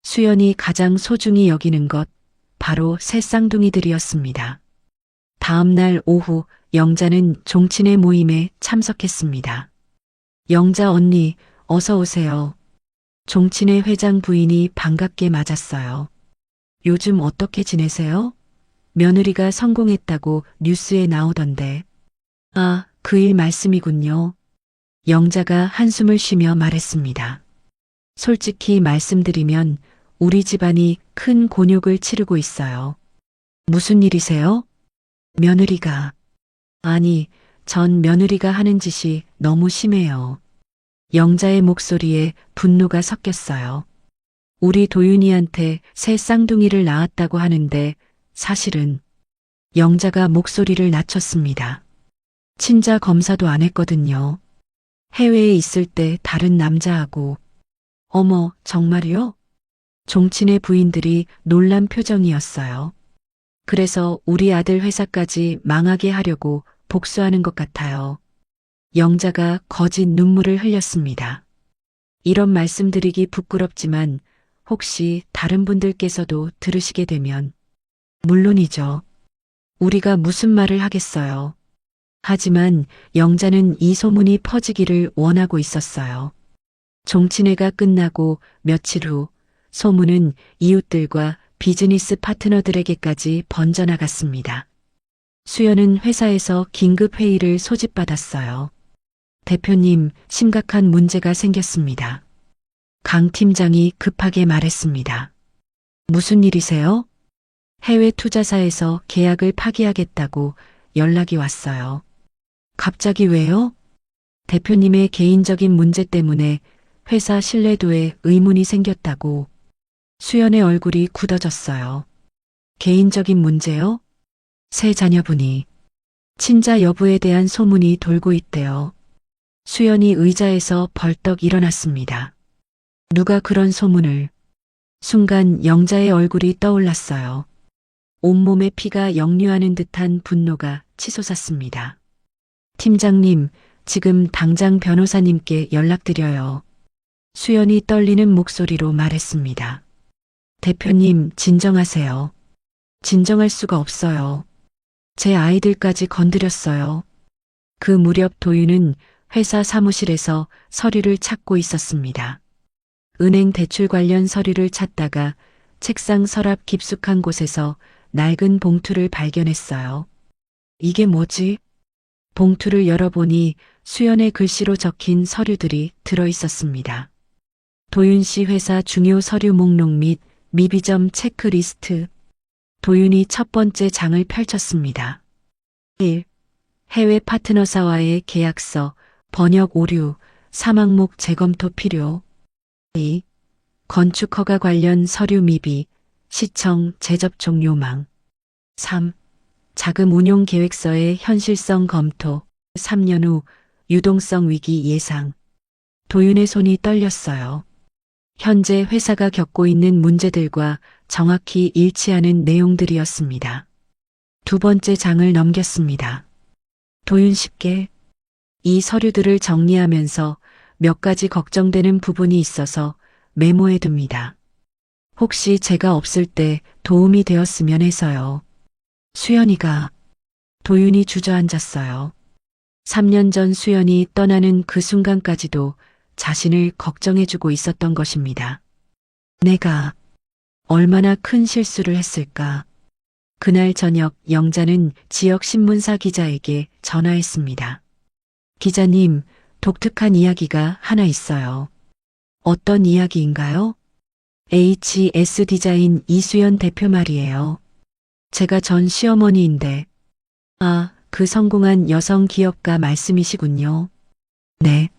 [SPEAKER 2] 수연이 가장 소중히 여기는 것, 바로 새 쌍둥이들이었습니다. 다음 날 오후 영자는 종친회 모임에 참석했습니다. 영자 언니, 어서 오세요. 종친회 회장 부인이 반갑게 맞았어요. 요즘 어떻게 지내세요? 며느리가 성공했다고 뉴스에 나오던데. 아, 그 일 말씀이군요. 영자가 한숨을 쉬며 말했습니다. 솔직히 말씀드리면 우리 집안이 큰 곤욕을 치르고 있어요. 무슨 일이세요? 며느리가. 아니, 전 며느리가 하는 짓이 너무 심해요. 영자의 목소리에 분노가 섞였어요. 우리 도윤이한테 새 쌍둥이를 낳았다고 하는데 사실은 영자가 목소리를 낮췄습니다. 친자 검사도 안 했거든요. 해외에 있을 때 다른 남자하고. 어머, 정말요? 종친의 부인들이 놀란 표정이었어요. 그래서 우리 아들 회사까지 망하게 하려고 복수하는 것 같아요. 영자가 거짓 눈물을 흘렸습니다. 이런 말씀드리기 부끄럽지만 혹시 다른 분들께서도 들으시게 되면 물론이죠. 우리가 무슨 말을 하겠어요. 하지만 영자는 이 소문이 퍼지기를 원하고 있었어요. 종친회가 끝나고 며칠 후 소문은 이웃들과 비즈니스 파트너들에게까지 번져나갔습니다. 수연은 회사에서 긴급 회의를 소집받았어요. 대표님, 심각한 문제가 생겼습니다. 강 팀장이 급하게 말했습니다. 무슨 일이세요? 해외 투자사에서 계약을 파기하겠다고 연락이 왔어요. 갑자기 왜요? 대표님의 개인적인 문제 때문에 회사 신뢰도에 의문이 생겼다고. 수연의 얼굴이 굳어졌어요. 개인적인 문제요? 새 자녀분이 친자 여부에 대한 소문이 돌고 있대요. 수연이 의자에서 벌떡 일어났습니다. 누가 그런 소문을? 순간 영자의 얼굴이 떠올랐어요. 온몸에 피가 역류하는 듯한 분노가 치솟았습니다. 팀장님, 지금 당장 변호사님께 연락드려요. 수연이 떨리는 목소리로 말했습니다. 대표님, 진정하세요. 진정할 수가 없어요. 제 아이들까지 건드렸어요. 그 무렵 도윤은 회사 사무실에서 서류를 찾고 있었습니다. 은행 대출 관련 서류를 찾다가 책상 서랍 깊숙한 곳에서 낡은 봉투를 발견했어요. 이게 뭐지? 봉투를 열어보니 수연의 글씨로 적힌 서류들이 들어 있었습니다. 도윤 씨 회사 중요 서류 목록 및 미비점 체크리스트. 도윤이 첫 번째 장을 펼쳤습니다. 1. 해외 파트너사와의 계약서, 번역 오류, 사망목 재검토 필요. 2. 건축 허가 관련 서류 미비, 시청 재접촉 요망. 3. 자금 운용 계획서의 현실성 검토, 3년 후 유동성 위기 예상. 도윤의 손이 떨렸어요. 현재 회사가 겪고 있는 문제들과 정확히 일치하는 내용들이었습니다. 두 번째 장을 넘겼습니다. 도윤 씨께 이 서류들을 정리하면서 몇 가지 걱정되는 부분이 있어서 메모해 둡니다. 혹시 제가 없을 때 도움이 되었으면 해서요. 수연이가. 도윤이 주저앉았어요. 3년 전 수연이 떠나는 그 순간까지도 자신을 걱정해주고 있었던 것입니다. 내가 얼마나 큰 실수를 했을까. 그날 저녁 영자는 지역 신문사 기자에게 전화했습니다. 기자님, 독특한 이야기가 하나 있어요. 어떤 이야기인가요? HS 디자인 이수연 대표 말이에요. 제가 전 시어머니인데. 아, 그 성공한 여성 기업가 말씀이시군요. 네.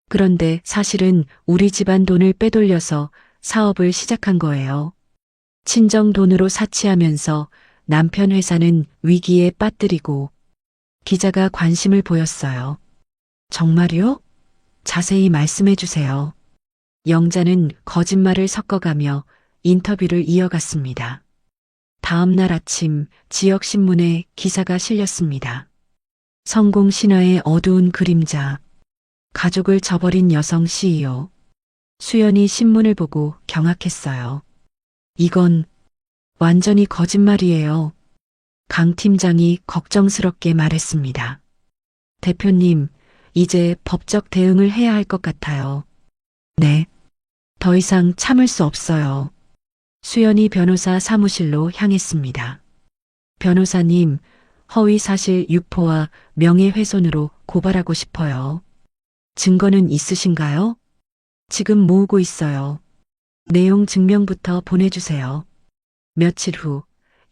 [SPEAKER 2] 그런데 사실은 우리 집안 돈을 빼돌려서 사업을 시작한 거예요. 친정 돈으로 사치하면서 남편 회사는 위기에 빠뜨리고. 기자가 관심을 보였어요. 정말요? 자세히 말씀해 주세요. 영자는 거짓말을 섞어가며 인터뷰를 이어갔습니다. 다음 날 아침 지역신문에 기사가 실렸습니다. 성공 신화의 어두운 그림자. 가족을 저버린 여성 CEO. 수연이 신문을 보고 경악했어요. 이건 완전히 거짓말이에요. 강 팀장이 걱정스럽게 말했습니다. 대표님, 이제 법적 대응을 해야 할 것 같아요. 네. 더 이상 참을 수 없어요. 수연이 변호사 사무실로 향했습니다. 변호사님, 허위사실 유포와 명예훼손으로 고발하고 싶어요. 증거는 있으신가요? 지금 모으고 있어요. 내용 증명부터 보내주세요. 며칠 후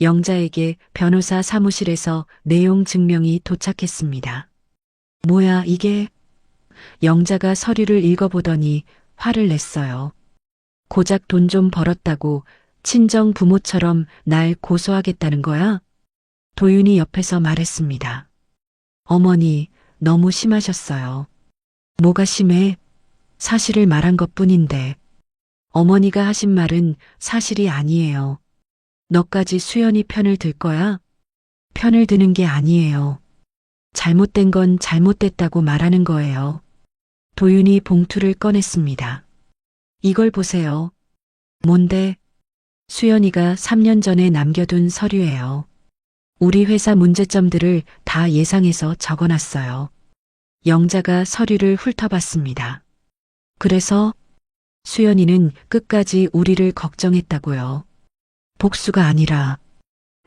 [SPEAKER 2] 영자에게 변호사 사무실에서 내용 증명이 도착했습니다. 뭐야 이게? 영자가 서류를 읽어보더니 화를 냈어요. 고작 돈 좀 벌었다고 친정 부모처럼 날 고소하겠다는 거야? 도윤이 옆에서 말했습니다. 어머니, 너무 심하셨어요. 뭐가 심해? 사실을 말한 것뿐인데. 어머니가 하신 말은 사실이 아니에요. 너까지 수연이 편을 들 거야? 편을 드는 게 아니에요. 잘못된 건 잘못됐다고 말하는 거예요. 도윤이 봉투를 꺼냈습니다. 이걸 보세요. 뭔데? 수연이가 3년 전에 남겨둔 서류예요. 우리 회사 문제점들을 다 예상해서 적어놨어요. 영자가 서류를 훑어봤습니다. 그래서 수연이는 끝까지 우리를 걱정했다고요. 복수가 아니라.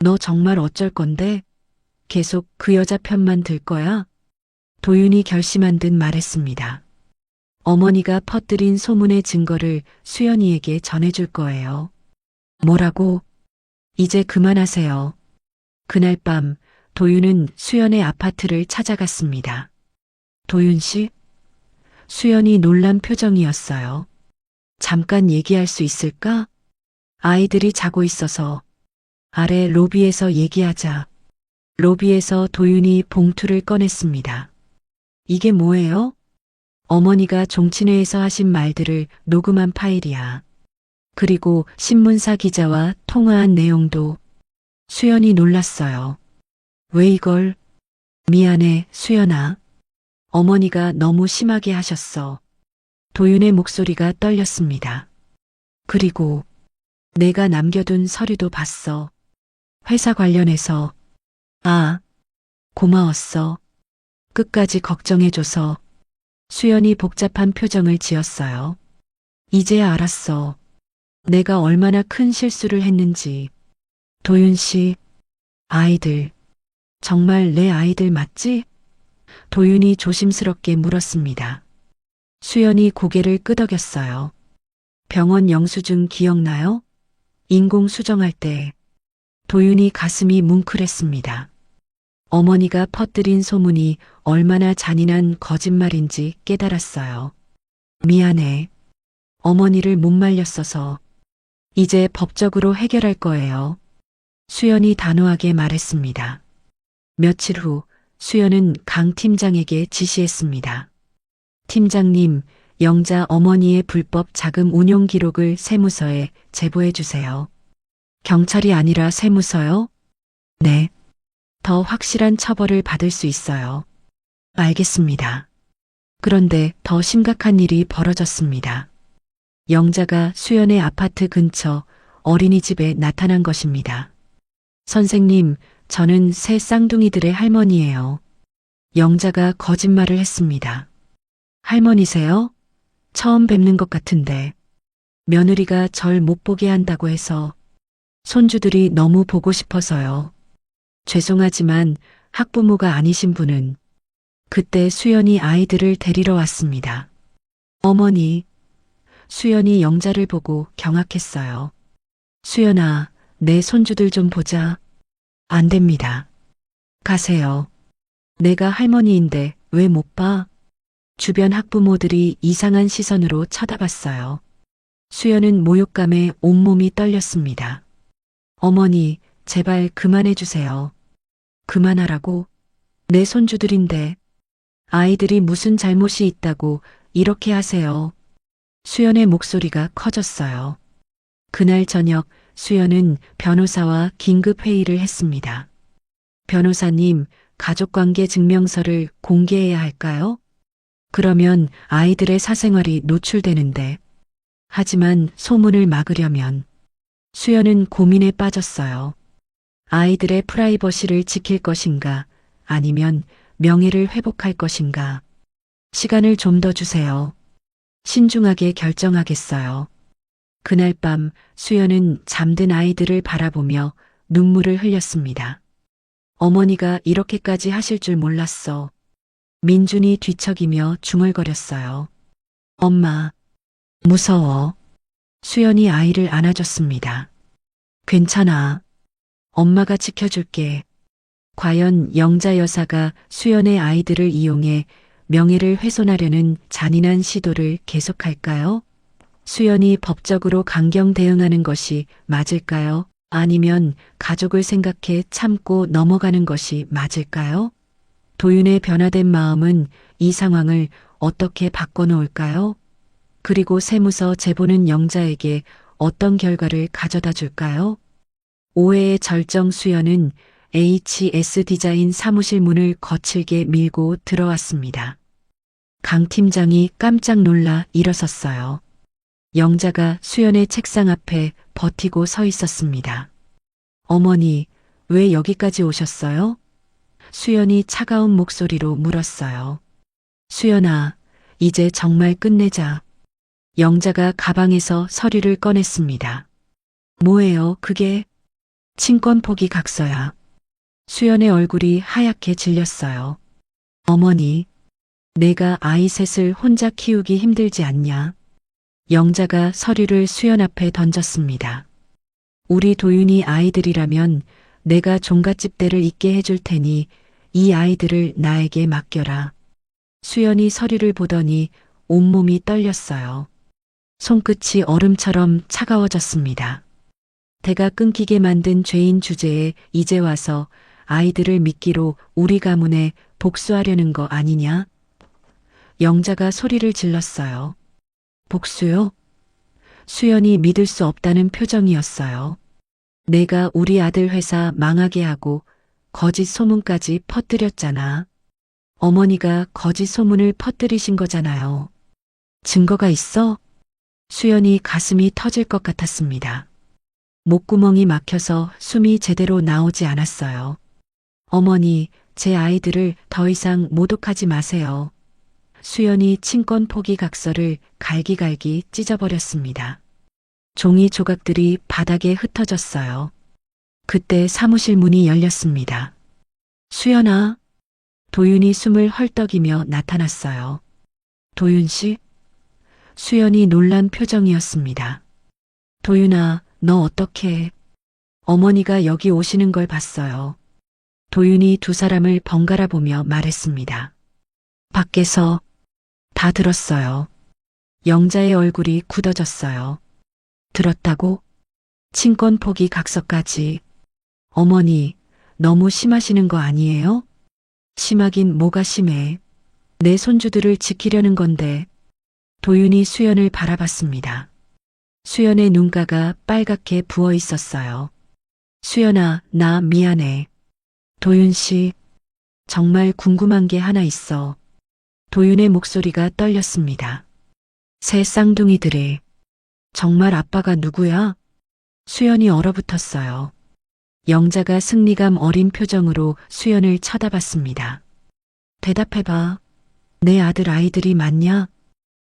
[SPEAKER 2] 너 정말 어쩔 건데? 계속 그 여자 편만 들 거야? 도윤이 결심한 듯 말했습니다. 어머니가 퍼뜨린 소문의 증거를 수연이에게 전해줄 거예요. 뭐라고? 이제 그만하세요. 그날 밤 도윤은 수연의 아파트를 찾아갔습니다. 도윤 씨? 수연이 놀란 표정이었어요. 잠깐 얘기할 수 있을까? 아이들이 자고 있어서. 아래 로비에서 얘기하자. 로비에서 도윤이 봉투를 꺼냈습니다. 이게 뭐예요? 어머니가 종친회에서 하신 말들을 녹음한 파일이야. 그리고 신문사 기자와 통화한 내용도. 수연이 놀랐어요. 왜 이걸? 미안해, 수연아. 어머니가 너무 심하게 하셨어. 도윤의 목소리가 떨렸습니다. 그리고 내가 남겨둔 서류도 봤어. 회사 관련해서. 아, 고마웠어. 끝까지 걱정해줘서. 수연이 복잡한 표정을 지었어요. 이제야 알았어. 내가 얼마나 큰 실수를 했는지. 도윤 씨, 아이들. 정말 내 아이들 맞지? 도윤이 조심스럽게 물었습니다. 수연이 고개를 끄덕였어요. 병원 영수증 기억나요? 인공 수정할 때. 도윤이 가슴이 뭉클했습니다. 어머니가 퍼뜨린 소문이 얼마나 잔인한 거짓말인지 깨달았어요. 미안해. 어머니를 못 말렸어서. 이제 법적으로 해결할 거예요. 수연이 단호하게 말했습니다. 며칠 후 수연은 강 팀장에게 지시했습니다. 팀장님, 영자 어머니의 불법 자금 운용 기록을 세무서에 제보해 주세요. 경찰이 아니라 세무서요? 네. 더 확실한 처벌을 받을 수 있어요. 알겠습니다. 그런데 더 심각한 일이 벌어졌습니다. 영자가 수연의 아파트 근처 어린이집에 나타난 것입니다. 선생님, 저는 새 쌍둥이들의 할머니예요. 영자가 거짓말을 했습니다. 할머니세요? 처음 뵙는 것 같은데. 며느리가 절 못 보게 한다고 해서 손주들이 너무 보고 싶어서요. 죄송하지만 학부모가 아니신 분은. 그때 수연이 아이들을 데리러 왔습니다. 어머니. 수연이 영자를 보고 경악했어요. 수연아, 내 손주들 좀 보자. 안 됩니다. 가세요. 내가 할머니인데 왜 못 봐? 주변 학부모들이 이상한 시선으로 쳐다봤어요. 수연은 모욕감에 온몸이 떨렸습니다. 어머니, 제발 그만해 주세요. 그만하라고? 내 손주들인데. 아이들이 무슨 잘못이 있다고 이렇게 하세요. 수연의 목소리가 커졌어요. 그날 저녁 수연은 변호사와 긴급 회의를 했습니다. 변호사님, 가족관계 증명서를 공개해야 할까요? 그러면 아이들의 사생활이 노출되는데. 하지만 소문을 막으려면. 수연은 고민에 빠졌어요. 아이들의 프라이버시를 지킬 것인가, 아니면 명예를 회복할 것인가. 시간을 좀 더 주세요. 신중하게 결정하겠어요. 그날 밤 수연은 잠든 아이들을 바라보며 눈물을 흘렸습니다. 어머니가 이렇게까지 하실 줄 몰랐어. 민준이 뒤척이며 중얼거렸어요. 엄마, 무서워. 수연이 아이를 안아줬습니다. 괜찮아. 엄마가 지켜줄게. 과연 영자 여사가 수연의 아이들을 이용해 명예를 훼손하려는 잔인한 시도를 계속할까요? 수연이 법적으로 강경 대응하는 것이 맞을까요? 아니면 가족을 생각해 참고 넘어가는 것이 맞을까요? 도윤의 변화된 마음은 이 상황을 어떻게 바꿔놓을까요? 그리고 세무서 제보는 영자에게 어떤 결과를 가져다 줄까요? 오해의 절정 수연은 HS 디자인 사무실 문을 거칠게 밀고 들어왔습니다. 강 팀장이 깜짝 놀라 일어섰어요. 영자가 수연의 책상 앞에 버티고 서 있었습니다. 어머니, 왜 여기까지 오셨어요? 수연이 차가운 목소리로 물었어요. 수연아, 이제 정말 끝내자. 영자가 가방에서 서류를 꺼냈습니다. 뭐예요, 그게? 친권 포기 각서야. 수연의 얼굴이 하얗게 질렸어요. 어머니, 내가 아이 셋을 혼자 키우기 힘들지 않냐? 영자가 서류를 수연 앞에 던졌습니다. 우리 도윤이 아이들이라면 내가 종갓집대를 있게 해줄 테니 이 아이들을 나에게 맡겨라. 수연이 서류를 보더니 온몸이 떨렸어요. 손끝이 얼음처럼 차가워졌습니다. 대가 끊기게 만든 죄인 주제에 이제 와서 아이들을 미끼로 우리 가문에 복수하려는 거 아니냐? 영자가 소리를 질렀어요. 복수요? 수연이 믿을 수 없다는 표정이었어요. 내가 우리 아들 회사 망하게 하고 거짓 소문까지 퍼뜨렸잖아. 어머니가 거짓 소문을 퍼뜨리신 거잖아요. 증거가 있어? 수연이 가슴이 터질 것 같았습니다. 목구멍이 막혀서 숨이 제대로 나오지 않았어요. 어머니, 제 아이들을 더 이상 모독하지 마세요. 수연이 친권 포기 각서를 갈기갈기 찢어버렸습니다. 종이 조각들이 바닥에 흩어졌어요. 그때 사무실 문이 열렸습니다. 수연아. 도윤이 숨을 헐떡이며 나타났어요. 도윤 씨? 수연이 놀란 표정이었습니다. 도윤아, 너 어떻게? 어머니가 여기 오시는 걸 봤어요. 도윤이 두 사람을 번갈아 보며 말했습니다. 밖에서 다 들었어요. 영자의 얼굴이 굳어졌어요. 들었다고? 친권 포기 각서까지. 어머니, 너무 심하시는 거 아니에요? 심하긴 뭐가 심해. 내 손주들을 지키려는 건데. 도윤이 수연을 바라봤습니다. 수연의 눈가가 빨갛게 부어 있었어요. 수연아, 나 미안해. 도윤 씨, 정말 궁금한 게 하나 있어. 도윤의 목소리가 떨렸습니다. 새 쌍둥이들이. 정말 아빠가 누구야? 수연이 얼어붙었어요. 영자가 승리감 어린 표정으로 수연을 쳐다봤습니다. 대답해봐. 내 아들 아이들이 맞냐?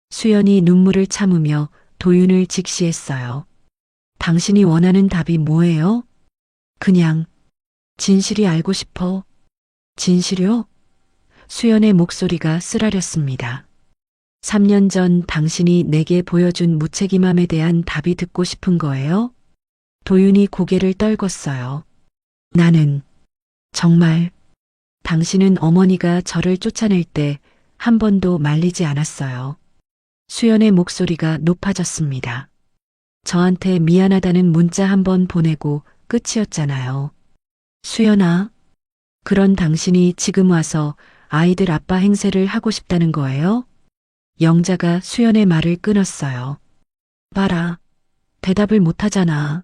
[SPEAKER 2] 수연이 눈물을 참으며 도윤을 직시했어요. 당신이 원하는 답이 뭐예요? 그냥 진실이 알고 싶어. 진실이요? 수연의 목소리가 쓰라렸습니다. 3년 전 당신이 내게 보여준 무책임함에 대한 답이 듣고 싶은 거예요? 도윤이 고개를 떨궜어요. 나는 정말 당신은 어머니가 저를 쫓아낼 때 한 번도 말리지 않았어요. 수연의 목소리가 높아졌습니다. 저한테 미안하다는 문자 한 번 보내고 끝이었잖아요. 수연아, 그런 당신이 지금 와서 아이들 아빠 행세를 하고 싶다는 거예요? 영자가 수연의 말을 끊었어요. 봐라, 대답을 못하잖아.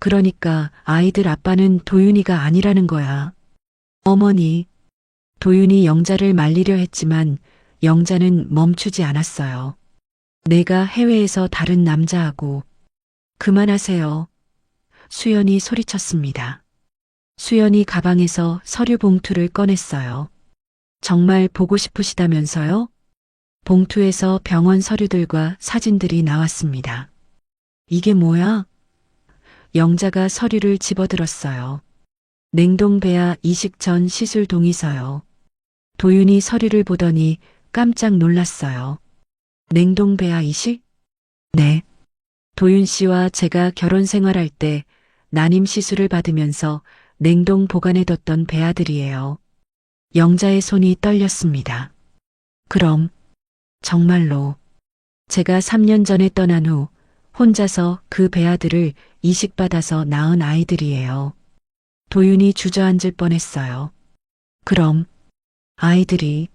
[SPEAKER 2] 그러니까 아이들 아빠는 도윤이가 아니라는 거야. 어머니, 도윤이 영자를 말리려 했지만 영자는 멈추지 않았어요. 내가 해외에서 다른 남자하고. 그만하세요. 수연이 소리쳤습니다. 수연이 가방에서 서류 봉투를 꺼냈어요. 정말 보고 싶으시다면서요? 봉투에서 병원 서류들과 사진들이 나왔습니다. 이게 뭐야? 영자가 서류를 집어들었어요. 냉동배아 이식 전 시술 동의서요. 도윤이 서류를 보더니 깜짝 놀랐어요. 냉동배아 이식? 네. 도윤 씨와 제가 결혼 생활할 때 난임 시술을 받으면서 냉동 보관해뒀던 배아들이에요. 영자의 손이 떨렸습니다. 그럼 정말로 제가 3년 전에 떠난 후 혼자서 그 배아들을 이식받아서 낳은 아이들이에요. 도윤이 주저앉을 뻔했어요. 그럼 아이들이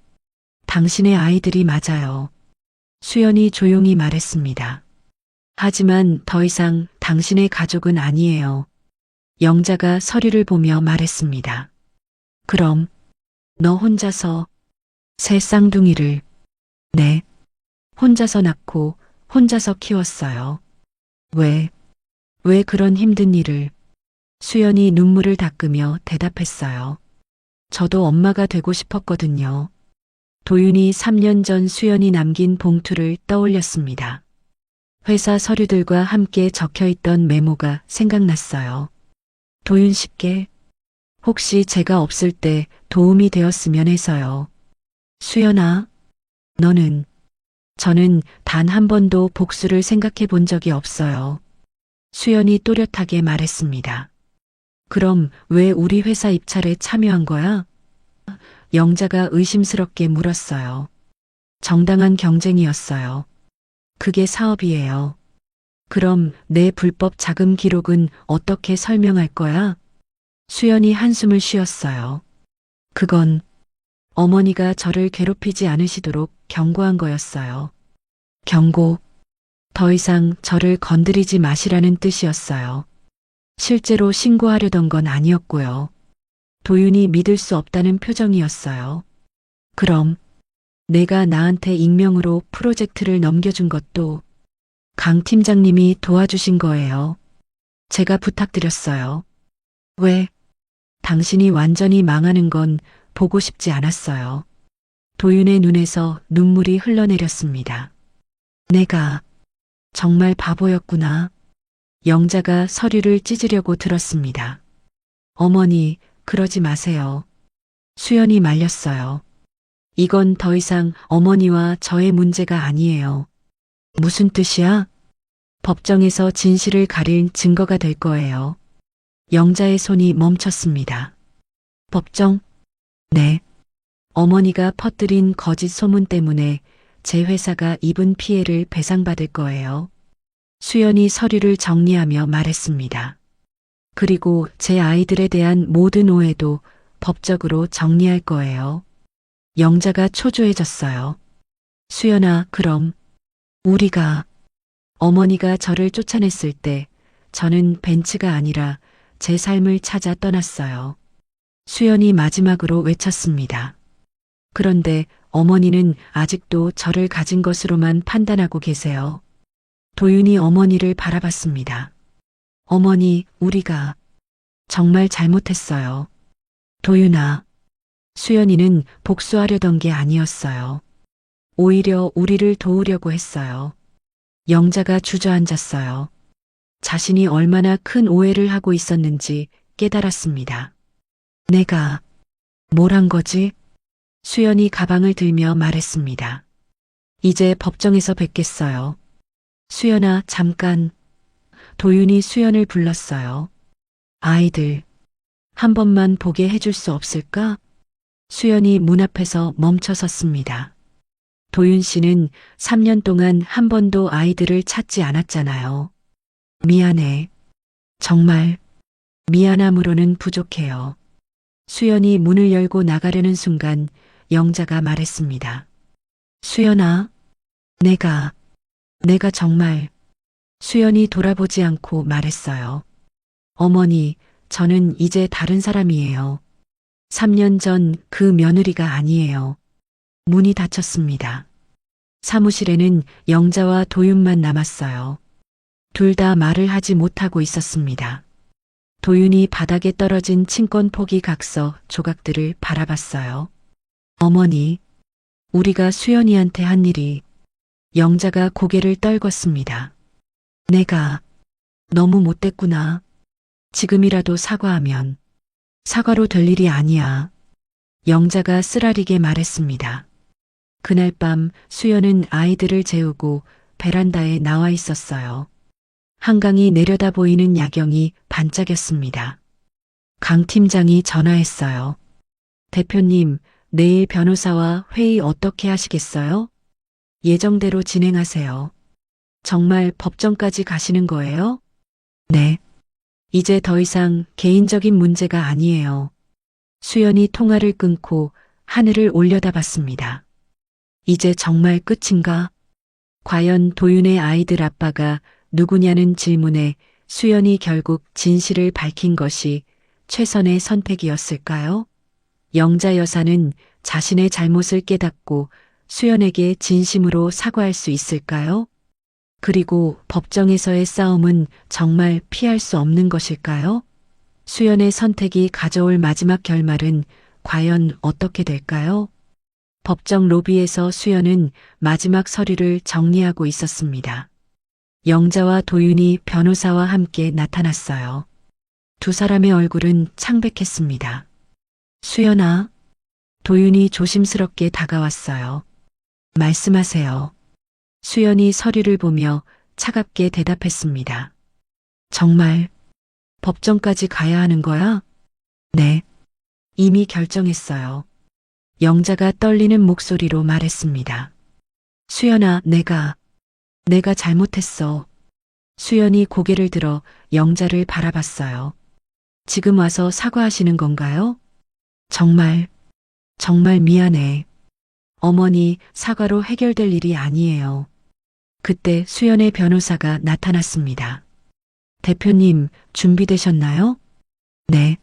[SPEAKER 2] 당신의 아이들이 맞아요. 수연이 조용히 말했습니다. 하지만 더 이상 당신의 가족은 아니에요. 영자가 서류를 보며 말했습니다. 그럼 너 혼자서 새 쌍둥이를. 네. 혼자서 낳고 혼자서 키웠어요. 왜 그런 힘든 일을. 수연이 눈물을 닦으며 대답했어요. 저도 엄마가 되고 싶었거든요. 도윤이 3년 전 수연이 남긴 봉투를 떠올렸습니다. 회사 서류들과 함께 적혀있던 메모가 생각났어요. 도윤 씨께 혹시 제가 없을 때 도움이 되었으면 해서요. 수연아, 저는 단 한 번도 복수를 생각해 본 적이 없어요. 수연이 또렷하게 말했습니다. 그럼 왜 우리 회사 입찰에 참여한 거야? 영자가 의심스럽게 물었어요. 정당한 경쟁이었어요. 그게 사업이에요. 그럼 내 불법 자금 기록은 어떻게 설명할 거야? 수연이 한숨을 쉬었어요. 그건 어머니가 저를 괴롭히지 않으시도록 경고한 거였어요. 경고. 더 이상 저를 건드리지 마시라는 뜻이었어요. 실제로 신고하려던 건 아니었고요. 도윤이 믿을 수 없다는 표정이었어요. 그럼 내가 나한테 익명으로 프로젝트를 넘겨준 것도 강 팀장님이 도와주신 거예요. 제가 부탁드렸어요. 왜? 당신이 완전히 망하는 건 보고 싶지 않았어요. 도윤의 눈에서 눈물이 흘러내렸습니다. 내가 정말 바보였구나. 영자가 서류를 찢으려고 들었습니다. 어머니, 그러지 마세요. 수연이 말렸어요. 이건 더 이상 어머니와 저의 문제가 아니에요. 무슨 뜻이야? 법정에서 진실을 가릴 증거가 될 거예요. 영자의 손이 멈췄습니다. 법정? 네. 어머니가 퍼뜨린 거짓 소문 때문에 제 회사가 입은 피해를 배상받을 거예요. 수연이 서류를 정리하며 말했습니다. 그리고 제 아이들에 대한 모든 오해도 법적으로 정리할 거예요. 영자가 초조해졌어요. 수연아, 그럼 우리가 어머니가 저를 쫓아냈을 때 저는 벤츠가 아니라 제 삶을 찾아 떠났어요. 수연이 마지막으로 외쳤습니다. 그런데 어머니는 아직도 저를 가진 것으로만 판단하고 계세요. 도윤이 어머니를 바라봤습니다. 어머니, 우리가 정말 잘못했어요. 도윤아, 수연이는 복수하려던 게 아니었어요. 오히려 우리를 도우려고 했어요. 영자가 주저앉았어요. 자신이 얼마나 큰 오해를 하고 있었는지 깨달았습니다. 내가 뭘 한 거지? 수연이 가방을 들며 말했습니다. 이제 법정에서 뵙겠어요. 수연아, 잠깐. 도윤이 수연을 불렀어요. 아이들, 한 번만 보게 해줄 수 없을까? 수연이 문 앞에서 멈춰 섰습니다. 도윤 씨는 3년 동안 한 번도 아이들을 찾지 않았잖아요. 미안해. 정말 미안함으로는 부족해요. 수연이 문을 열고 나가려는 순간 영자가 말했습니다. 수연아, 내가 정말. 수연이 돌아보지 않고 말했어요. 어머니, 저는 이제 다른 사람이에요. 3년 전 그 며느리가 아니에요. 문이 닫혔습니다. 사무실에는 영자와 도윤만 남았어요. 둘 다 말을 하지 못하고 있었습니다. 도윤이 바닥에 떨어진 친권 포기 각서 조각들을 바라봤어요. 어머니, 우리가 수연이한테 한 일이. 영자가 고개를 떨궜습니다. 내가 너무 못됐구나. 지금이라도 사과하면. 사과로 될 일이 아니야. 영자가 쓰라리게 말했습니다. 그날 밤 수연은 아이들을 재우고 베란다에 나와 있었어요. 한강이 내려다 보이는 야경이 반짝였습니다. 강 팀장이 전화했어요. 대표님, 내일 변호사와 회의 어떻게 하시겠어요? 예정대로 진행하세요. 정말 법정까지 가시는 거예요? 네. 이제 더 이상 개인적인 문제가 아니에요. 수연이 통화를 끊고 하늘을 올려다봤습니다. 이제 정말 끝인가? 과연 도윤의 아이들 아빠가 누구냐는 질문에 수연이 결국 진실을 밝힌 것이 최선의 선택이었을까요? 영자 여사는 자신의 잘못을 깨닫고 수연에게 진심으로 사과할 수 있을까요? 그리고 법정에서의 싸움은 정말 피할 수 없는 것일까요? 수연의 선택이 가져올 마지막 결말은 과연 어떻게 될까요? 법정 로비에서 수연은 마지막 서류를 정리하고 있었습니다. 영자와 도윤이 변호사와 함께 나타났어요. 두 사람의 얼굴은 창백했습니다. 수연아, 도윤이 조심스럽게 다가왔어요. 말씀하세요. 수연이 서류를 보며 차갑게 대답했습니다. 정말 법정까지 가야 하는 거야? 네. 이미 결정했어요. 영자가 떨리는 목소리로 말했습니다. 수연아, 내가 잘못했어. 수연이 고개를 들어 영자를 바라봤어요. 지금 와서 사과하시는 건가요? 정말 미안해. 어머니, 사과로 해결될 일이 아니에요. 그때 수연의 변호사가 나타났습니다. 대표님, 준비되셨나요? 네.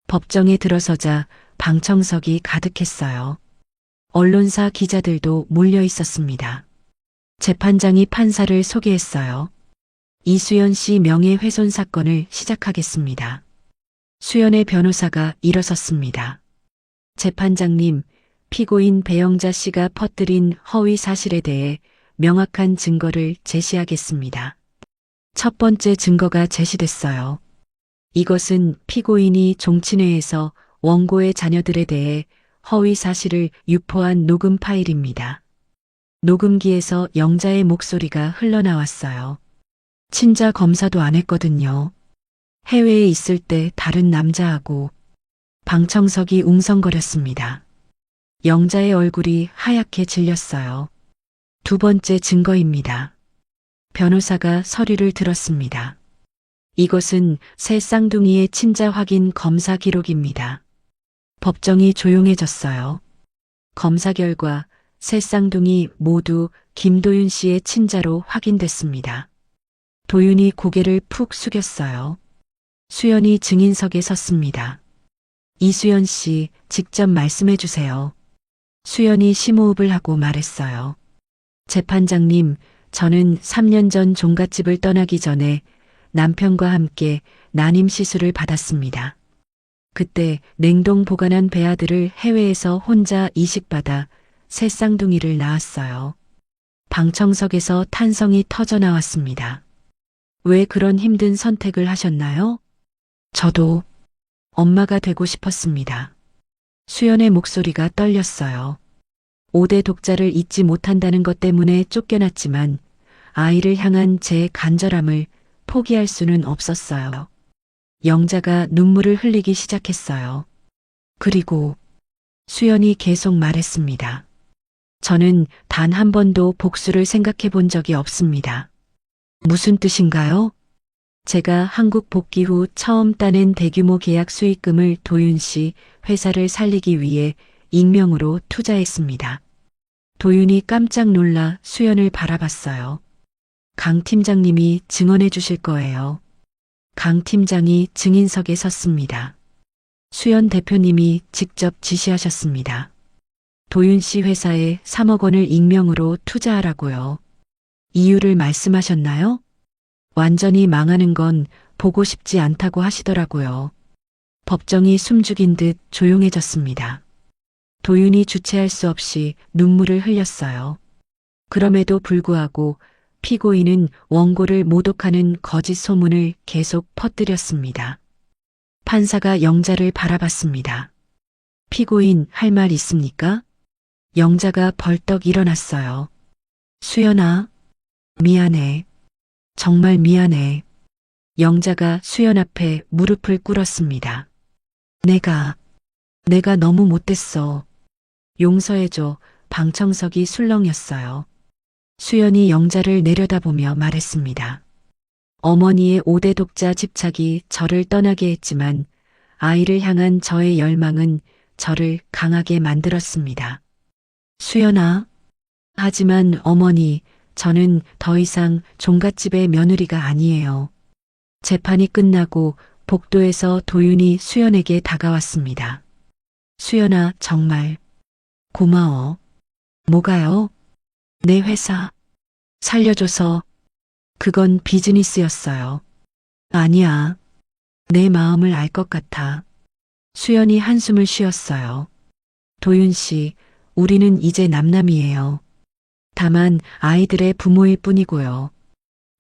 [SPEAKER 2] 법정에 들어서자 방청석이 가득했어요. 언론사 기자들도 몰려 있었습니다. 재판장이 판사를 소개했어요. 이수연 씨 명예훼손 사건을 시작하겠습니다. 수연의 변호사가 일어섰습니다. 재판장님, 피고인 배영자 씨가 퍼뜨린 허위 사실에 대해 명확한 증거를 제시하겠습니다. 첫 번째 증거가 제시됐어요. 이것은 피고인이 종친회에서 원고의 자녀들에 대해 허위 사실을 유포한 녹음 파일입니다. 녹음기에서 영자의 목소리가 흘러나왔어요. 친자 검사도 안 했거든요. 해외에 있을 때 다른 남자하고. 방청석이 웅성거렸습니다. 영자의 얼굴이 하얗게 질렸어요. 두 번째 증거입니다. 변호사가 서류를 들었습니다. 이것은 새 쌍둥이의 친자 확인 검사 기록입니다. 법정이 조용해졌어요. 검사 결과 새 쌍둥이 모두 김도윤 씨의 친자로 확인됐습니다. 도윤이 고개를 푹 숙였어요. 수연이 증인석에 섰습니다. 이수연 씨, 직접 말씀해 주세요. 수연이 심호흡을 하고 말했어요. 재판장님, 저는 3년 전 종갓집을 떠나기 전에 남편과 함께 난임 시술을 받았습니다. 그때 냉동 보관한 배아들을 해외에서 혼자 이식받아 새 쌍둥이를 낳았어요. 방청석에서 탄성이 터져 나왔습니다. 왜 그런 힘든 선택을 하셨나요? 저도 엄마가 되고 싶었습니다. 수연의 목소리가 떨렸어요. 5대 독자를 잊지 못한다는 것 때문에 쫓겨났지만 아이를 향한 제 간절함을 포기할 수는 없었어요. 영자가 눈물을 흘리기 시작했어요. 그리고 수연이 계속 말했습니다. 저는 단 한 번도 복수를 생각해 본 적이 없습니다. 무슨 뜻인가요? 제가 한국 복귀 후 처음 따낸 대규모 계약 수익금을 도윤 씨 회사를 살리기 위해 익명으로 투자했습니다. 도윤이 깜짝 놀라 수연을 바라봤어요. 강 팀장님이 증언해 주실 거예요. 강 팀장이 증인석에 섰습니다. 수연 대표님이 직접 지시하셨습니다. 도윤 씨 회사에 3억 원을 익명으로 투자하라고요. 이유를 말씀하셨나요? 완전히 망하는 건 보고 싶지 않다고 하시더라고요. 법정이 숨죽인 듯 조용해졌습니다. 도윤이 주체할 수 없이 눈물을 흘렸어요. 그럼에도 불구하고 피고인은 원고를 모독하는 거짓 소문을 계속 퍼뜨렸습니다. 판사가 영자를 바라봤습니다. 피고인 할 말 있습니까? 영자가 벌떡 일어났어요. 수연아, 미안해. 정말 미안해. 영자가 수연 앞에 무릎을 꿇었습니다. 내가 너무 못됐어. 용서해줘. 방청석이 술렁였어요. 수연이 영자를 내려다보며 말했습니다. 어머니의 5대 독자 집착이 저를 떠나게 했지만 아이를 향한 저의 열망은 저를 강하게 만들었습니다. 수연아, 하지만 어머니, 저는 더 이상 종갓집의 며느리가 아니에요. 재판이 끝나고 복도에서 도윤이 수연에게 다가왔습니다. 수연아, 정말 고마워. 뭐가요? 내 회사 살려줘서. 그건 비즈니스였어요. 아니야. 내 마음을 알 것 같아. 수연이 한숨을 쉬었어요. 도윤 씨, 우리는 이제 남남이에요. 다만 아이들의 부모일 뿐이고요.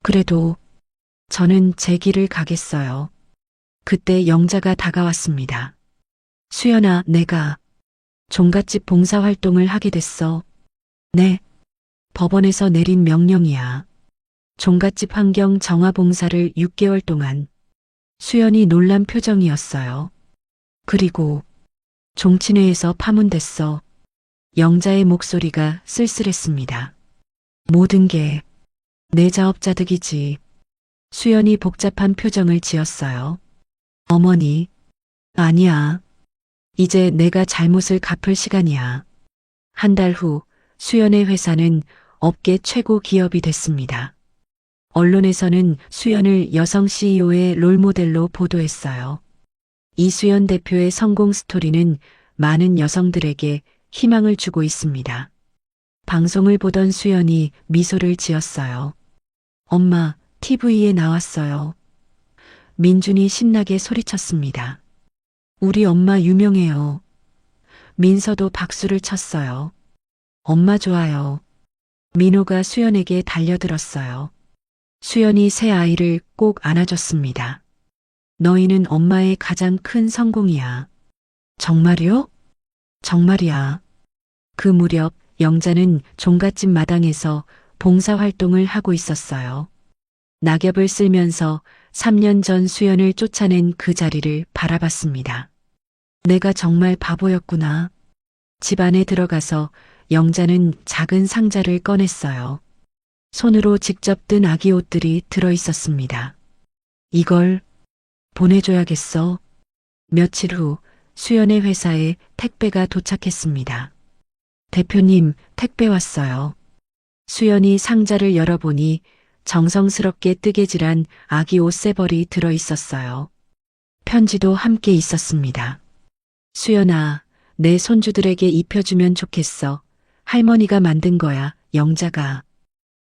[SPEAKER 2] 그래도 저는 제 길을 가겠어요. 그때 영자가 다가왔습니다. 수연아, 내가 종갓집 봉사활동을 하게 됐어. 네. 법원에서 내린 명령이야. 종갓집 환경 정화 봉사를 6개월 동안. 수연이 놀란 표정이었어요. 그리고 종친회에서 파문됐어. 영자의 목소리가 쓸쓸했습니다. 모든 게 내 자업자득이지. 수연이 복잡한 표정을 지었어요. 어머니, 아니야. 이제 내가 잘못을 갚을 시간이야. 한 달 후 수연의 회사는 업계 최고 기업이 됐습니다. 언론에서는 수연을 여성 CEO의 롤모델로 보도했어요. 이수연 대표의 성공 스토리는 많은 여성들에게 희망을 주고 있습니다. 방송을 보던 수연이 미소를 지었어요. 엄마, TV에 나왔어요. 민준이 신나게 소리쳤습니다. 우리 엄마 유명해요. 민서도 박수를 쳤어요. 엄마 좋아요. 민호가 수연에게 달려들었어요. 수연이 새 아이를 꼭 안아줬습니다. 너희는 엄마의 가장 큰 성공이야. 정말요? 정말이야. 그 무렵 영자는 종갓집 마당에서 봉사활동을 하고 있었어요. 낙엽을 쓸면서 3년 전 수연을 쫓아낸 그 자리를 바라봤습니다. 내가 정말 바보였구나. 집 안에 들어가서 영자는 작은 상자를 꺼냈어요. 손으로 직접 뜬 아기 옷들이 들어 있었습니다. 이걸 보내줘야겠어. 며칠 후 수연의 회사에 택배가 도착했습니다. 대표님, 택배 왔어요. 수연이 상자를 열어보니 정성스럽게 뜨개질한 아기 옷세벌이 들어 있었어요. 편지도 함께 있었습니다. 수연아, 내 손주들에게 입혀주면 좋겠어. 할머니가 만든 거야, 영자가.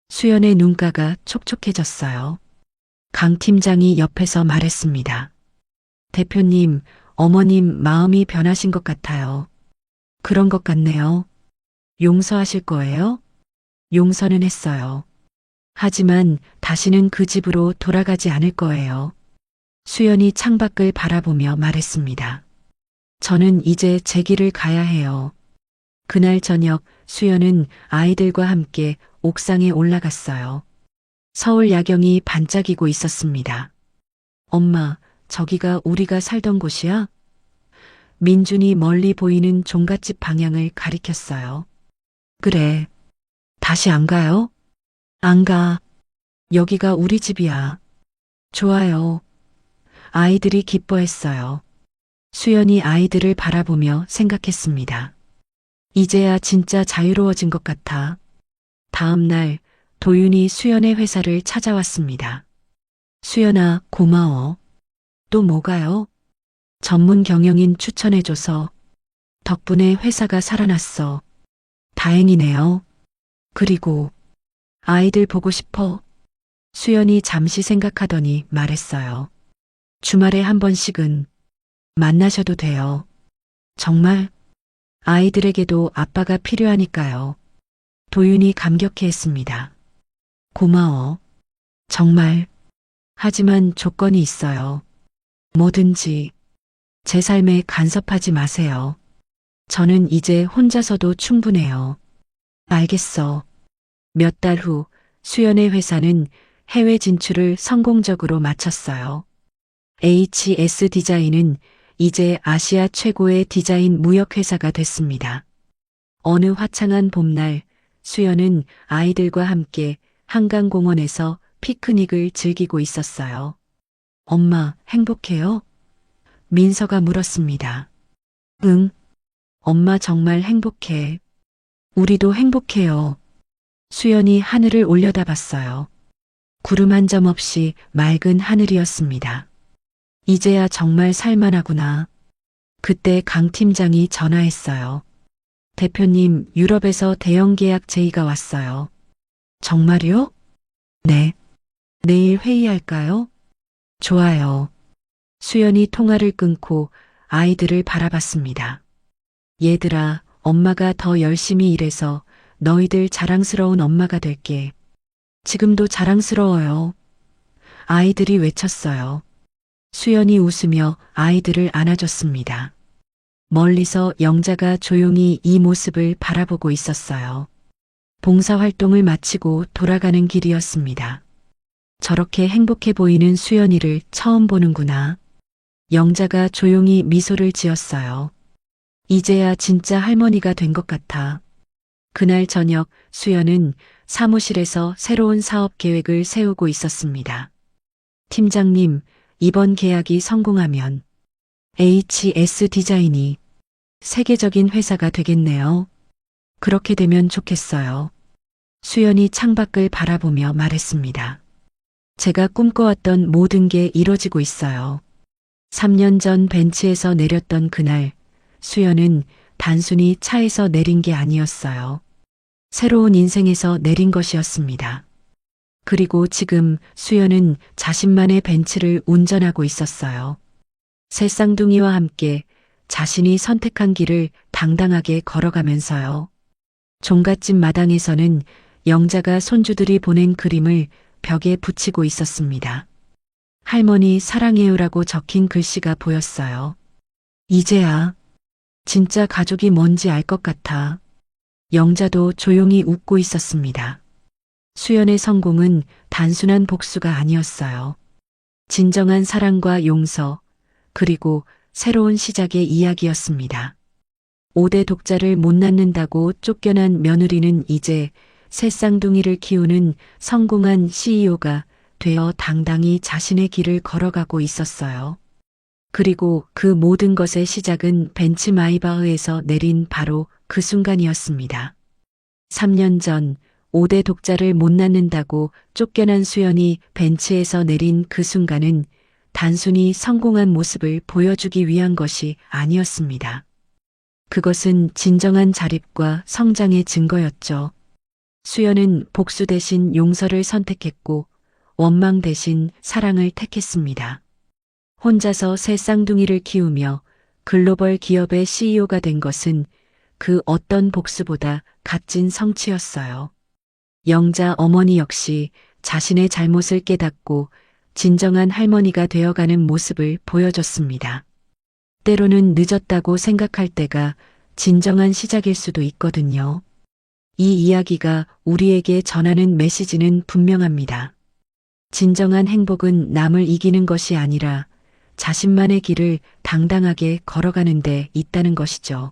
[SPEAKER 2] 수연의 눈가가 촉촉해졌어요. 강 팀장이 옆에서 말했습니다. 대표님, 어머님 마음이 변하신 것 같아요. 그런 것 같네요. 용서하실 거예요? 용서는 했어요. 하지만 다시는 그 집으로 돌아가지 않을 거예요. 수연이 창밖을 바라보며 말했습니다. 저는 이제 제 길을 가야 해요. 그날 저녁 수연은 아이들과 함께 옥상에 올라갔어요. 서울 야경이 반짝이고 있었습니다. 엄마, 저기가 우리가 살던 곳이야? 민준이 멀리 보이는 종갓집 방향을 가리켰어요. 그래. 다시 안 가요? 안 가. 여기가 우리 집이야. 좋아요. 아이들이 기뻐했어요. 수연이 아이들을 바라보며 생각했습니다. 이제야 진짜 자유로워진 것 같아. 다음 날 도윤이 수연의 회사를 찾아왔습니다. 수연아, 고마워. 또 뭐가요? 전문 경영인 추천해줘서 덕분에 회사가 살아났어. 다행이네요. 그리고 아이들 보고 싶어. 수연이 잠시 생각하더니 말했어요. 주말에 한 번씩은 만나셔도 돼요. 정말? 아이들에게도 아빠가 필요하니까요. 도윤이 감격해했습니다. 고마워. 정말. 하지만 조건이 있어요. 뭐든지 제 삶에 간섭하지 마세요. 저는 이제 혼자서도 충분해요. 알겠어. 몇 달 후 수연의 회사는 해외 진출을 성공적으로 마쳤어요. HS 디자인은 이제 아시아 최고의 디자인 무역회사가 됐습니다. 어느 화창한 봄날 수연은 아이들과 함께 한강공원에서 피크닉을 즐기고 있었어요. 엄마, 행복해요? 민서가 물었습니다. 응. 엄마 정말 행복해. 우리도 행복해요. 수연이 하늘을 올려다봤어요. 구름 한 점 없이 맑은 하늘이었습니다. 이제야 정말 살만하구나. 그때 강 팀장이 전화했어요. 대표님, 유럽에서 대형 계약 제의가 왔어요. 정말요? 네. 내일 회의할까요? 좋아요. 수연이 통화를 끊고 아이들을 바라봤습니다. 얘들아, 엄마가 더 열심히 일해서 너희들 자랑스러운 엄마가 될게. 지금도 자랑스러워요. 아이들이 외쳤어요. 수연이 웃으며 아이들을 안아줬습니다. 멀리서 영자가 조용히 이 모습을 바라보고 있었어요. 봉사활동을 마치고 돌아가는 길이었습니다. 저렇게 행복해 보이는 수연이를 처음 보는구나. 영자가 조용히 미소를 지었어요. 이제야 진짜 할머니가 된 것 같아. 그날 저녁 수연은 사무실에서 새로운 사업 계획을 세우고 있었습니다. 팀장님, 이번 계약이 성공하면 HS 디자인이 세계적인 회사가 되겠네요. 그렇게 되면 좋겠어요. 수연이 창밖을 바라보며 말했습니다. 제가 꿈꿔왔던 모든 게 이뤄지고 있어요. 3년 전 벤츠에서 내렸던 그날, 수연은 단순히 차에서 내린 게 아니었어요. 새로운 인생에서 내린 것이었습니다. 그리고 지금 수연은 자신만의 벤츠를 운전하고 있었어요. 새 쌍둥이와 함께 자신이 선택한 길을 당당하게 걸어가면서요. 종갓집 마당에서는 영자가 손주들이 보낸 그림을 벽에 붙이고 있었습니다. 할머니 사랑해요라고 적힌 글씨가 보였어요. 이제야 진짜 가족이 뭔지 알 것 같아. 영자도 조용히 웃고 있었습니다. 수연의 성공은 단순한 복수가 아니었어요. 진정한 사랑과 용서, 그리고 새로운 시작의 이야기였습니다. 5대 독자를 못 낳는다고 쫓겨난 며느리는 이제 새 쌍둥이를 키우는 성공한 CEO가 되어 당당히 자신의 길을 걸어가고 있었어요. 그리고 그 모든 것의 시작은 벤츠 마이바흐에서 내린 바로 그 순간이었습니다. 3년 전 5대 독자를 못 낳는다고 쫓겨난 수연이 벤츠에서 내린 그 순간은 단순히 성공한 모습을 보여주기 위한 것이 아니었습니다. 그것은 진정한 자립과 성장의 증거였죠. 수연은 복수 대신 용서를 선택했고 원망 대신 사랑을 택했습니다. 혼자서 새 쌍둥이를 키우며 글로벌 기업의 CEO가 된 것은 그 어떤 복수보다 값진 성취였어요. 영자 어머니 역시 자신의 잘못을 깨닫고 진정한 할머니가 되어가는 모습을 보여줬습니다. 때로는 늦었다고 생각할 때가 진정한 시작일 수도 있거든요. 이 이야기가 우리에게 전하는 메시지는 분명합니다. 진정한 행복은 남을 이기는 것이 아니라 자신만의 길을 당당하게 걸어가는 데 있다는 것이죠.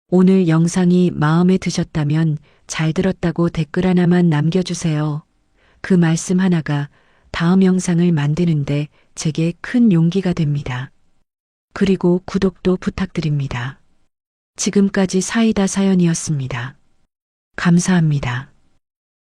[SPEAKER 2] 오늘 영상이 마음에 드셨다면 잘 들었다고 댓글 하나만 남겨주세요. 그 말씀 하나가 다음 영상을 만드는데 제게 큰 용기가 됩니다. 그리고 구독도 부탁드립니다. 지금까지 사이다 사연이었습니다. 감사합니다.